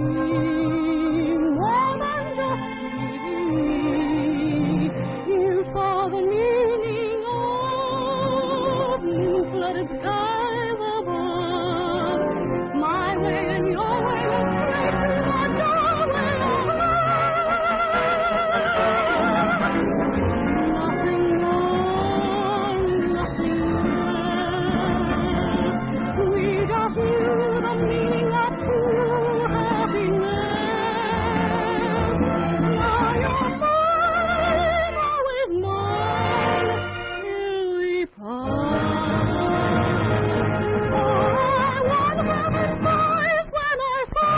than just see. You saw the meaning of blue-flooded skies above. My way and your way will split the doorway of love. Nothing more, nothing less. We just knew the meaning of true happiness. Now you're mine, always mine, till we part. I won't have it twice when I saw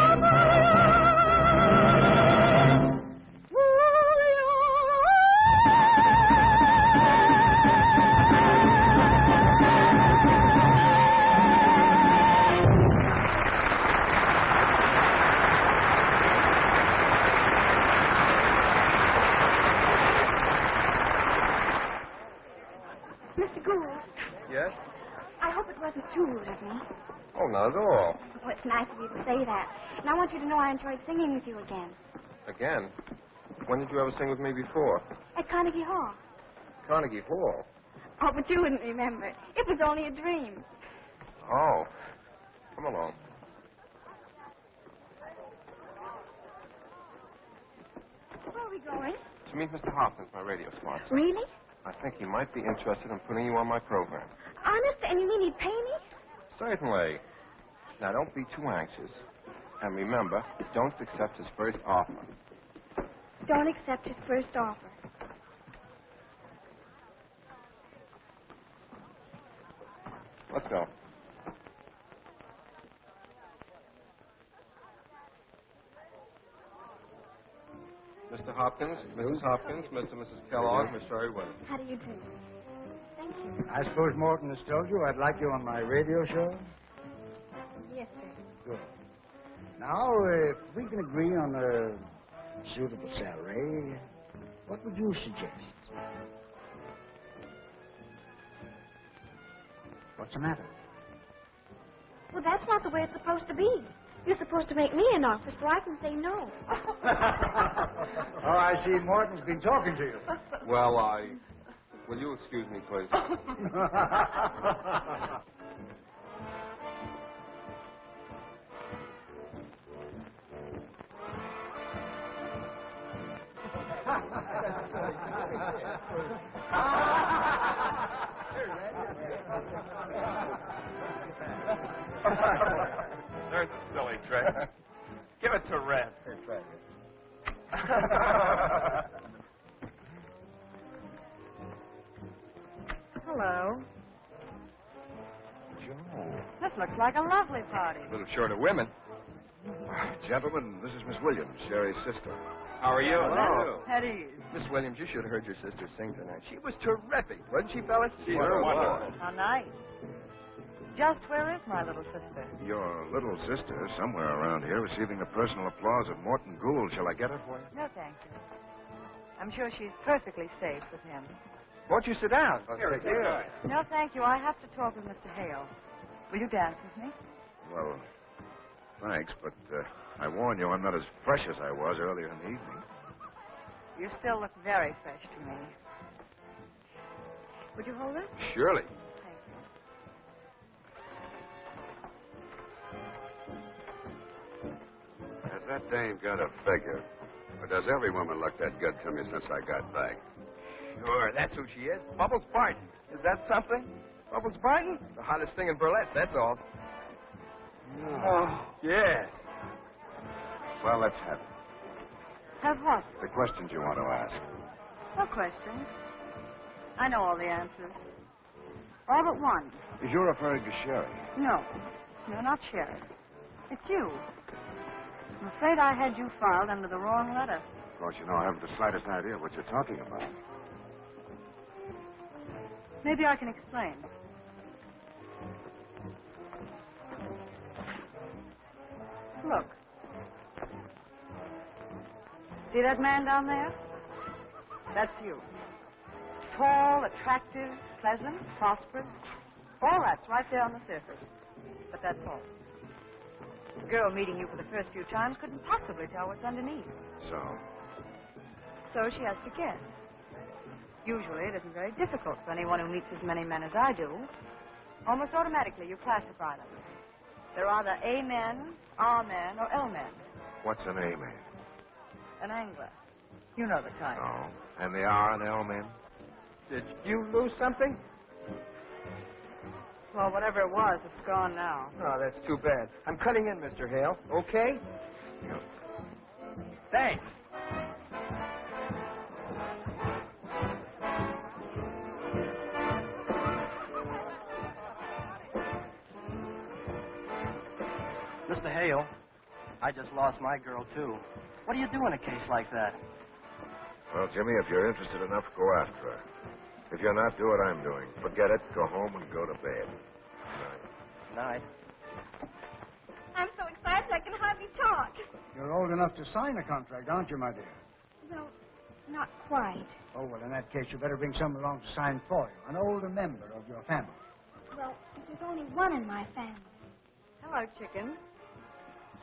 Mr. Gould, Yes? I hope it wasn't too rude of me. Oh, not at all. Oh, it's nice of you to say that. And I want you to know I enjoyed singing with you again. Again? When did you ever sing with me before? At Carnegie Hall. Carnegie Hall. Oh, but you wouldn't remember. It was only a dream. Oh. Come along. Where are we going? To meet Mr. Hopkins, my radio sponsor. Really? I think he might be interested in putting you on my program. Honest? And you mean he'd pay me? Certainly. Now, don't be too anxious. And remember, don't accept his first offer. Don't accept his first offer. Let's go. Mr. Hopkins, Mrs. Hopkins, Mr. and Mrs. Kellogg, Miss Sherry Williams. How do you do? Thank you. I suppose Morton has told you I'd like you on my radio show? Yes, sir. Good. Now, if we can agree on a suitable salary, what would you suggest? What's the matter? Well, that's not the way it's supposed to be. You're supposed to make me an offer so I can say no. Oh, I see Morton's been talking to you. Well, will you excuse me, please? There's a silly trick. Give it to Red. Here, try it. Hello. Joe. This looks like a lovely party. A little short of women. Gentlemen, this is Miss Williams, Sherry's sister. How are you? Hello. At ease. Miss Williams, you should have heard your sister sing tonight. She was terrific, wasn't she, fellas? She was wonderful. How nice. Just where is my little sister? Your little sister, somewhere around here, receiving the personal applause of Morton Gould. Shall I get her for you? No, thank you. I'm sure she's perfectly safe with him. Won't you sit down? Here, take No, thank you. I have to talk with Mr. Hale. Will you dance with me? Well, thanks, but I warn you, I'm not as fresh as I was earlier in the evening. You still look very fresh to me. Would you hold it? Surely. Thank you. Has that dame got a figure? Or does every woman look that good to me since I got back? Sure, that's who she is. Bubbles Barton. Is that something? Bubbles Barton? The hottest thing in burlesque, that's all. Oh, yes. Well, let's have it. Have what? The questions you want to ask. No questions. I know all the answers. All but one. If you're referring to Sherry. No. No, not Sherry. It's you. I'm afraid I had you filed under the wrong letter. Of course, you know, I haven't the slightest idea what you're talking about. Maybe I can explain. Look. See that man down there? That's you. Tall, attractive, pleasant, prosperous. All that's right there on the surface. But that's all. A girl meeting you for the first few times couldn't possibly tell what's underneath. So she has to guess. Usually it isn't very difficult for anyone who meets as many men as I do. Almost automatically you classify them. They're either A men, R men, or L men. What's an A man? An angler. You know the kind. Oh. And the R and L men? Did you lose something? Well, whatever it was, it's gone now. Oh, that's too bad. I'm cutting in, Mr. Hale. Okay? Yeah. Thanks. Mr. Hale, I just lost my girl, too. What do you do in a case like that? Well, Jimmy, if you're interested enough, go after her. If you're not, do what I'm doing. Forget it, go home, and go to bed. Night. I'm so excited I can hardly talk. You're old enough to sign a contract, aren't you, my dear? Well, not quite. Oh, well, in that case, you better bring someone along to sign for you, an older member of your family. Well, there's only one in my family. Hello, chicken.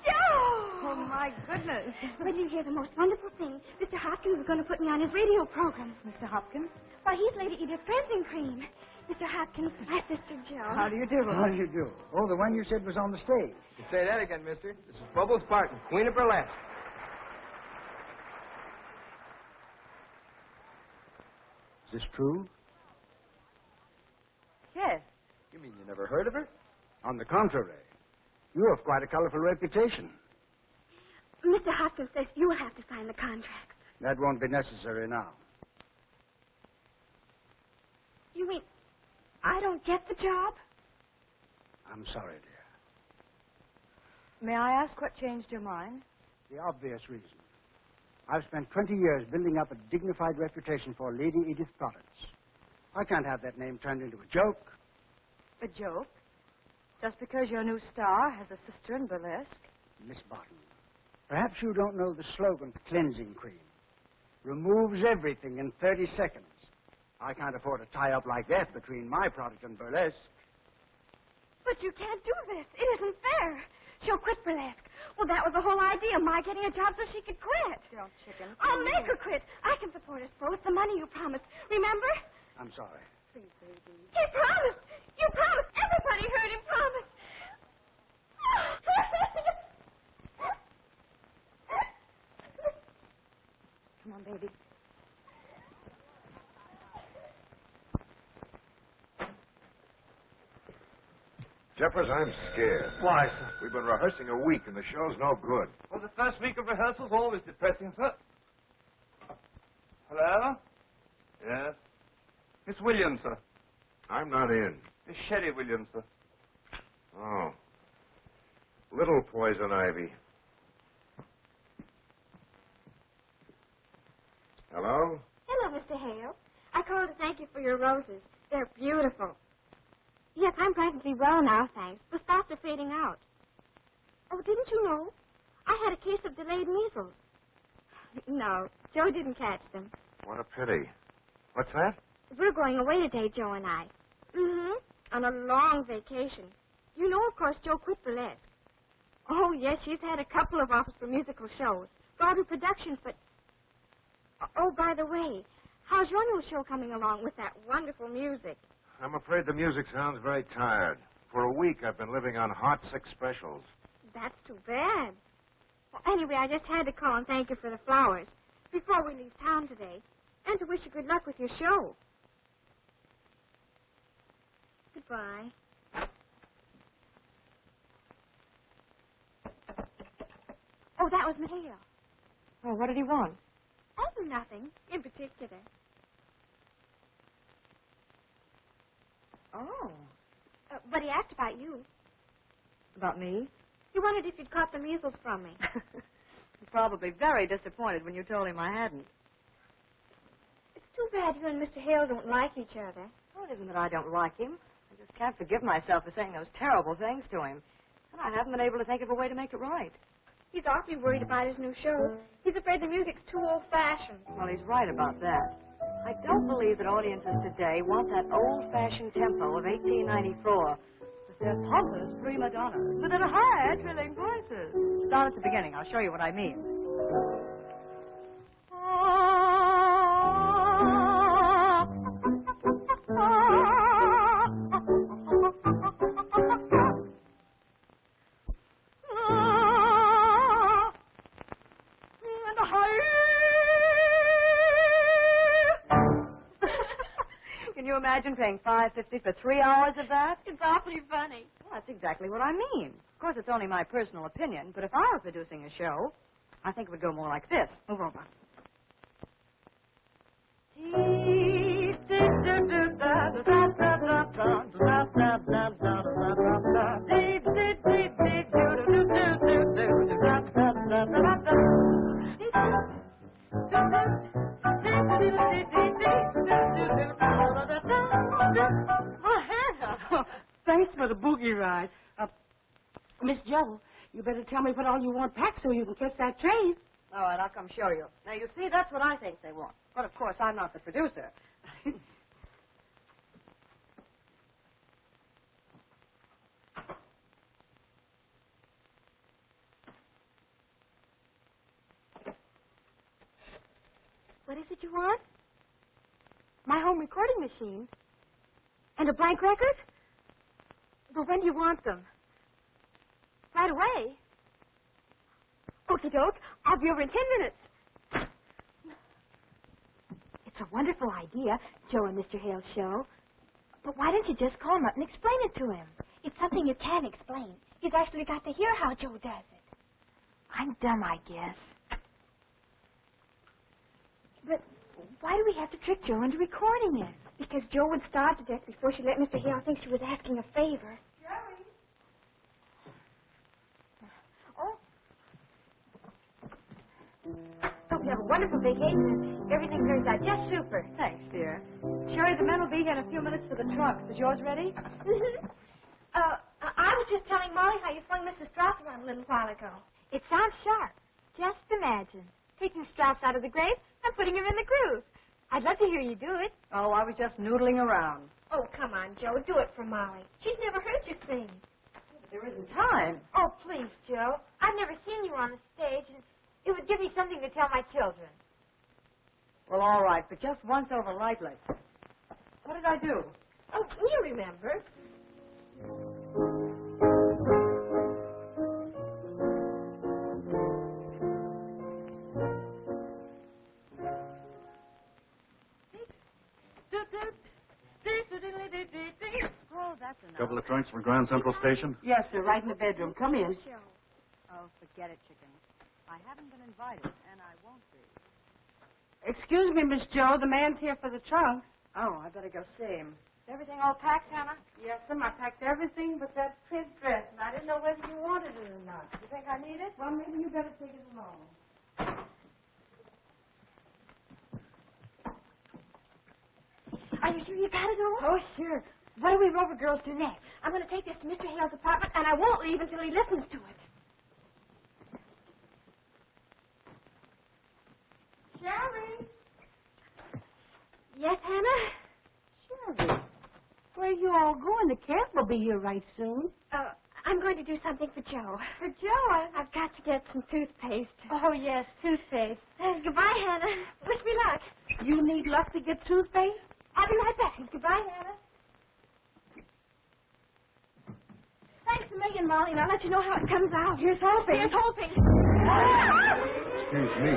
Joe! Oh, my goodness. But you hear the most wonderful thing. Mr. Hopkins is going to put me on his radio program. Mr. Hopkins? Why, he's Lady Edith Prancing Cream. Mr. Hopkins, my sister Joe. How do you do? How do you do? Oh, the one you said was on the stage. Say that again, mister. This is Bubbles Barton, Queen of Burlesque. Is this true? Yes. You mean you never heard of her? On the contrary. You have quite a colorful reputation. Mr. Hopkins says you will have to sign the contract. That won't be necessary now. You mean I don't get the job? I'm sorry, dear. May I ask what changed your mind? The obvious reason. I've spent 20 years building up a dignified reputation for Lady Edith Providence. I can't have that name turned into a joke. A joke? Just because your new star has a sister in burlesque? Miss Barton, perhaps you don't know the slogan for cleansing cream. Removes everything in 30 seconds. I can't afford a tie-up like that between my product and burlesque. But you can't do this. It isn't fair. She'll quit burlesque. Well, that was the whole idea, my getting a job so she could quit. Girl, chicken. I'll make her quit. I can support us both. The money you promised. Remember? I'm sorry. Please, baby. He promised. You promised. Everybody heard him promise. Come on, baby. Jeffers, I'm scared. Why, sir? We've been rehearsing a week, and the show's no good. Well, the first week of rehearsal's always depressing, sir. Hello? Yes? Miss Williams, sir. I'm not in. Miss Sherry Williams, sir. Oh. Little poison ivy. Hello? Hello, Mr. Hale. I called to thank you for your roses. They're beautiful. Yes, I'm practically well now, thanks. The spots are fading out. Oh, didn't you know? I had a case of delayed measles. No, Joe didn't catch them. What a pity. What's that? We're going away today, Joe and I. Mm-hmm. On a long vacation. You know, of course, Joe quit burlesque. Oh, yes, she's had a couple of offers for musical shows. Broadway productions, but... Oh, by the way, how's your new show coming along with that wonderful music? I'm afraid the music sounds very tired. For a week, I've been living on hot 6 specials. That's too bad. Well, anyway, I just had to call and thank you for the flowers before we leave town today, and to wish you good luck with your show. Goodbye. Oh, that was Mateo. Oh, what did he want? Oh, nothing in particular. Oh. But he asked about you. About me? He wondered if you'd caught the measles from me. He's probably very disappointed when you told him I hadn't. It's too bad you and Mr. Hale don't like each other. Oh, it isn't that I don't like him. I just can't forgive myself for saying those terrible things to him. And I haven't been able to think of a way to make it right. He's awfully worried about his new show. He's afraid the music's too old-fashioned. Well, he's right about that. I don't believe that audiences today want that old-fashioned tempo of 1894, the They're pompous prima donnas with their high, trilling voices. Start at the beginning. I'll show you what I mean. Can you imagine paying $5.50 for 3 hours of that? It's awfully funny. Well, that's exactly what I mean. Of course, it's only my personal opinion, but if I were producing a show, I think it would go more like this. Move over. Thanks for the boogie ride. Miss Jo, you better tell me what all you want packed so you can catch that train. All right, I'll come show you. Now, you see, that's what I think they want. But, of course, I'm not the producer. What is it you want? My home recording machine. And a blank record? But when do you want them? Right away. Okie doke. I'll be over in 10 minutes. It's a wonderful idea, Joe and Mr. Hale's show. But why don't you just call him up and explain it to him? It's something you can't explain. You've actually got to hear how Joe does it. I'm dumb, I guess. But why do we have to trick Joe into recording it? Because Joe would starve to death before she let Mr. Hale think she was asking a favor. Jerry! Oh. Hope you have a wonderful vacation. Everything turns out just super. Thanks, dear. Sherry, the men will be here in a few minutes for the trunks. Is yours ready? I was just telling Molly how you flung Mr. Strauss around a little while ago. It sounds sharp. Just imagine. Taking Strauss out of the grave and putting him in the groove. I'd love to hear you do it. Oh, I was just noodling around. Oh, come on, Joe. Do it for Molly. She's never heard you sing. But there isn't time. Oh, please, Joe. I've never seen you on the stage, and it would give me something to tell my children. Well, all right, but just once over lightly. What did I do? Oh, you remember. Oh, that's enough. Couple of trunks from Grand Central Station? Yes, sir, right in the bedroom. Come in. Oh, forget it, chicken. I haven't been invited, and I won't be. Excuse me, Miss Jo. The man's here for the trunk. Oh, I better go see him. Is everything all packed, Hannah? Yes, sir. I packed everything but that print dress, and I didn't know whether you wanted it or not. You think I need it? Well, maybe you better take it along. Are you sure you got it all? Oh, sure. What do we Rover girls do next? I'm going to take this to Mr. Hale's apartment, and I won't leave until he listens to it. Sherry! Yes, Hannah? Sherry, where are you all going? The camp will be here right soon. I'm going to do something for Joe. For Joe? I've got to get some toothpaste. Oh, yes, toothpaste. Goodbye, Hannah. Wish me luck. You need luck to get toothpaste? I'll be right back. Goodbye, Hannah. Thanks a million, Molly, and I'll let you know how it comes out. Here's hoping. Here's hoping. Excuse me.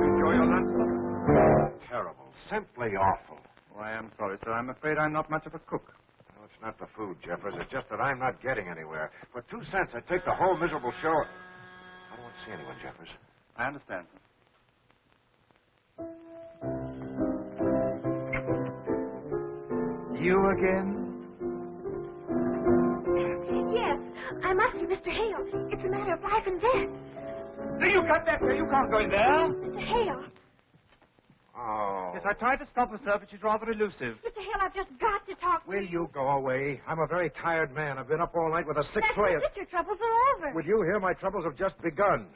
Enjoy your lunch? Terrible. Simply awful. Oh, I am sorry, sir. I'm afraid I'm not much of a cook. No, it's not the food, Jeffers. It's just that I'm not getting anywhere. For 2 cents, I'd take the whole miserable show. I don't want to see anyone, Jeffers. I understand, sir. You again? Yes, I must see Mr. Hale. It's a matter of life and death. You cut that there. You can't go in there. Mr. Hale. Oh. Yes, I tried to stop her, sir, but she's rather elusive. Mr. Hale, I've just got to talk to Will you go away? I'm a very tired man. I've been up all night with a sick That's player. it. Your troubles are over. With you here, my troubles have just begun.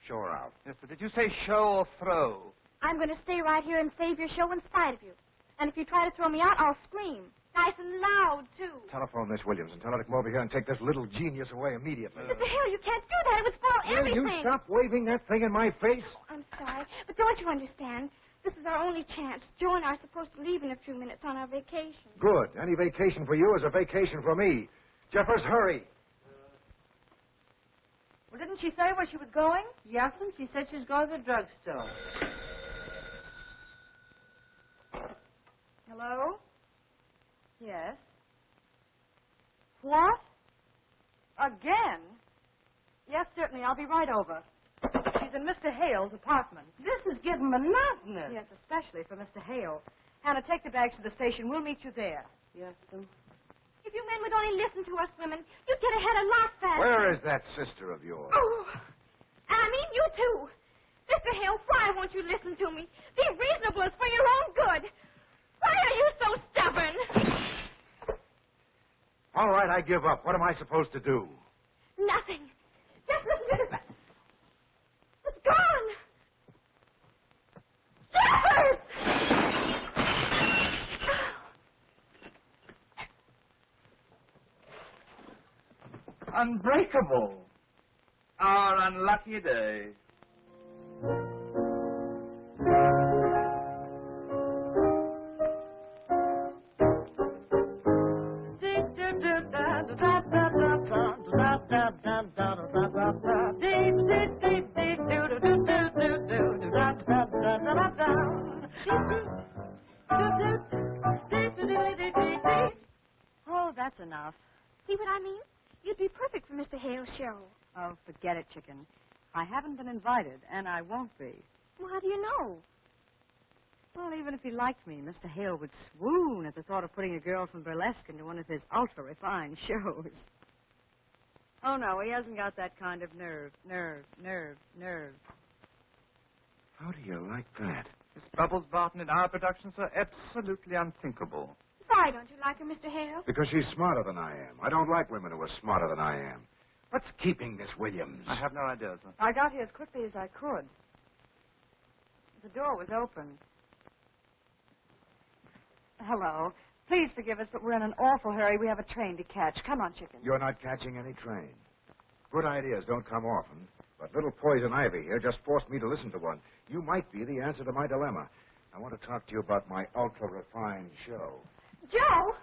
Show her out. Yes, sir. Did you say show or throw? I'm going to stay right here and save your show in spite of you. And if you try to throw me out, I'll scream. Nice and loud, too. Telephone Miss Williams and tell her to come over here and take this little genius away immediately. Mr. Hale, you can't do that. It would spoil Will everything. you stop waving that thing in my face? I'm sorry, but don't you understand? This is our only chance. Joe and I are supposed to leave in a few minutes on our vacation. Good. Any vacation for you is a vacation for me. Jeffers, hurry. Well, didn't she say where she was going? Yes, and she said she was going to the drugstore. Hello? Yes. What? Again? Yes, certainly. I'll be right over. She's in Mr. Hale's apartment. This is getting monotonous. Yes, especially for Mr. Hale. Hannah, take the bags to the station. We'll meet you there. Yes, sir. If you men would only listen to us women, you'd get ahead a lot faster. Where is that sister of yours? Oh, and I mean you too. Mr. Hale, why won't you listen to me? Be reasonable. It's for your own good. Why are you so stubborn? All right, I give up. What am I supposed to do? Nothing. Just listen to this. It's gone. Jeffers! Unbreakable. Our unlucky day. Oh, that's enough. See what I mean? You'd be perfect for Mr. Hale's show. Oh, forget it, chicken. I haven't been invited, and I won't be. Well, how do you know? Well, even if he liked me, Mr. Hale would swoon at the thought of putting a girl from burlesque into one of his ultra-refined shows. Oh, no, he hasn't got that kind of nerve. How do you like that? Miss Bubbles Barton in our productions are absolutely unthinkable. Why don't you like her, Mr. Hale? Because she's smarter than I am. I don't like women who are smarter than I am. What's keeping Miss Williams? I have no idea, sir. I got here as quickly as I could. The door was open. Hello. Please forgive us, but we're in an awful hurry. We have a train to catch. Come on, chicken. You're not catching any train. Good ideas don't come often, but little Poison Ivy here just forced me to listen to one. You might be the answer to my dilemma. I want to talk to you about my ultra-refined show. Joe!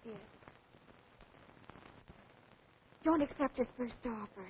Yes. Don't accept his first offer.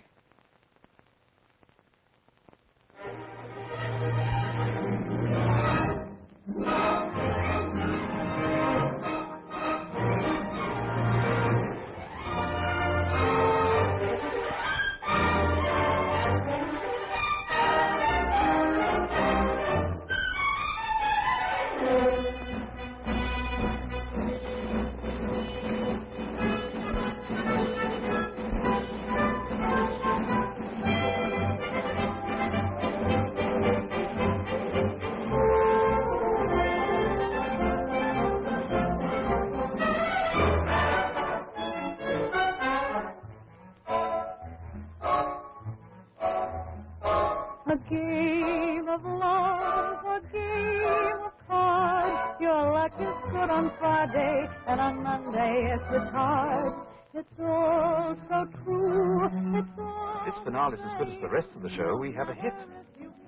A game of love, a game of cards. Your luck is good on Friday, and on Monday it's retired. It's all so true. It's all. This finale is as good as the rest of the show. We have a hit.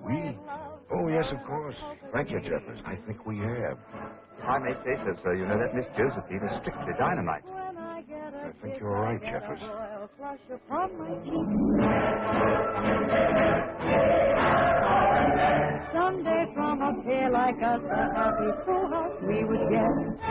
We? Oh, yes, of course. Thank you, Jeffers. I think we have. If I may say so, sir, you know that Miss Josephine is strictly dynamite. I think you're right, Jeffers. Flush upon my cheek. Someday from a pair like us, a happy full house we would get.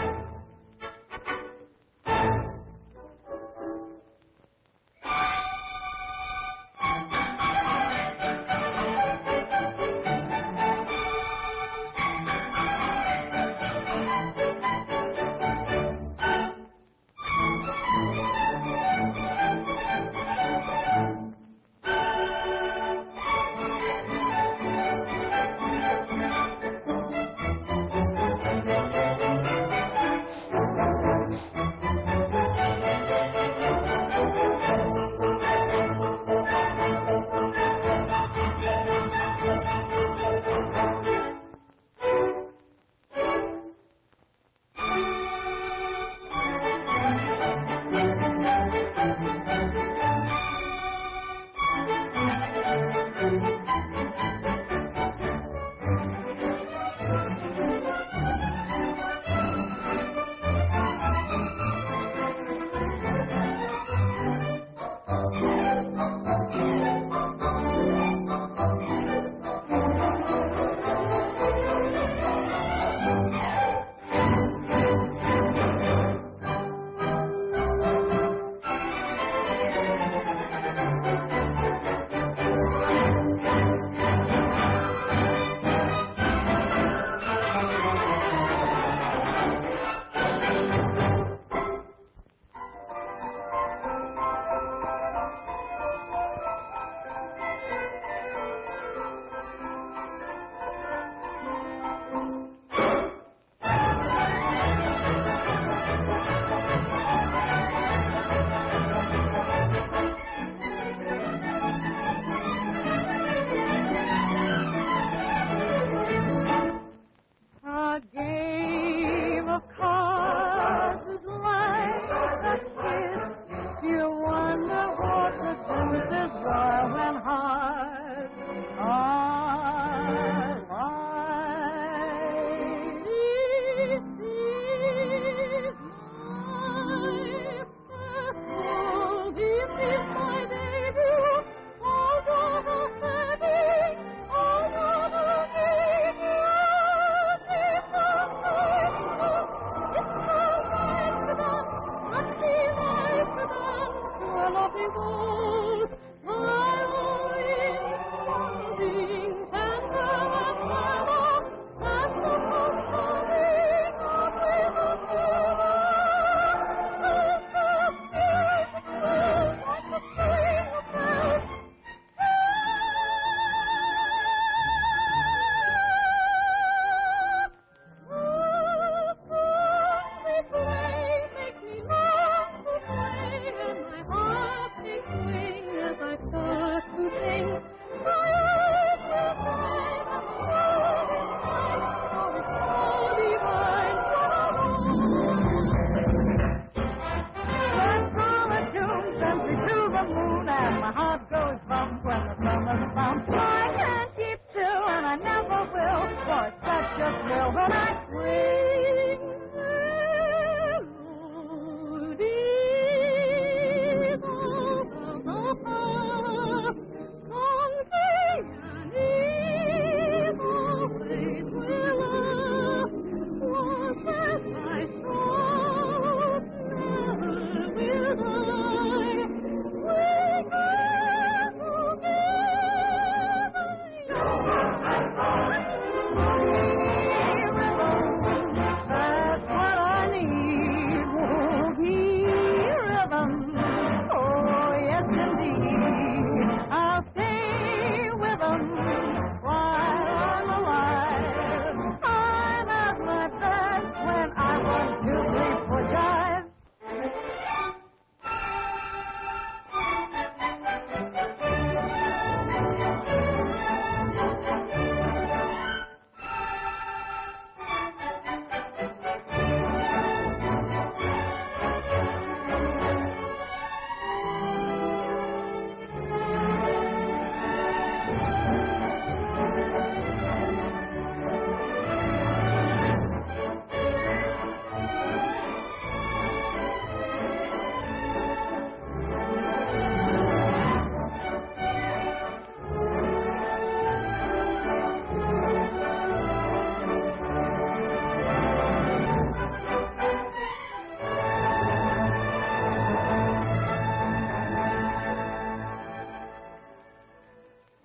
bump. I can't keep still, and I never will, for such a thrill when I swing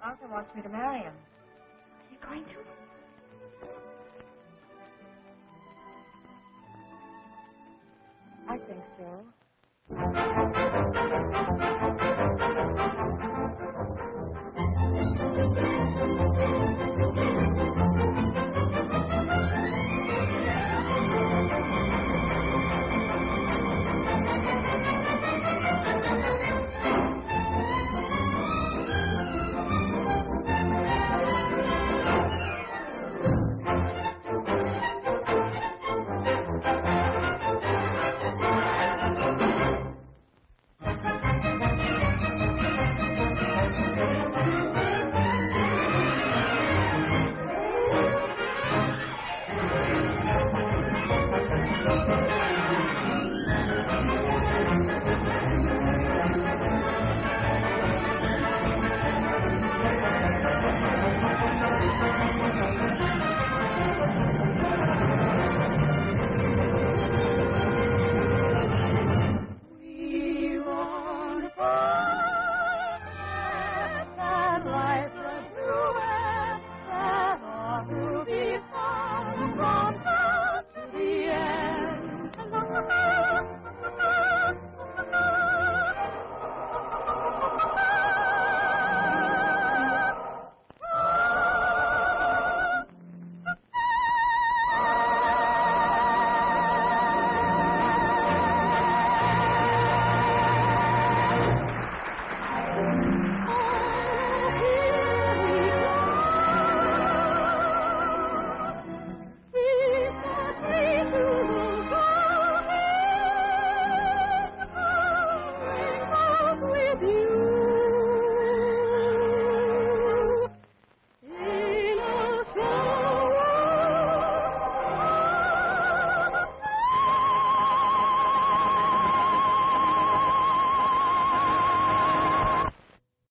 Arthur wants me to marry him. Are you going to? I think so.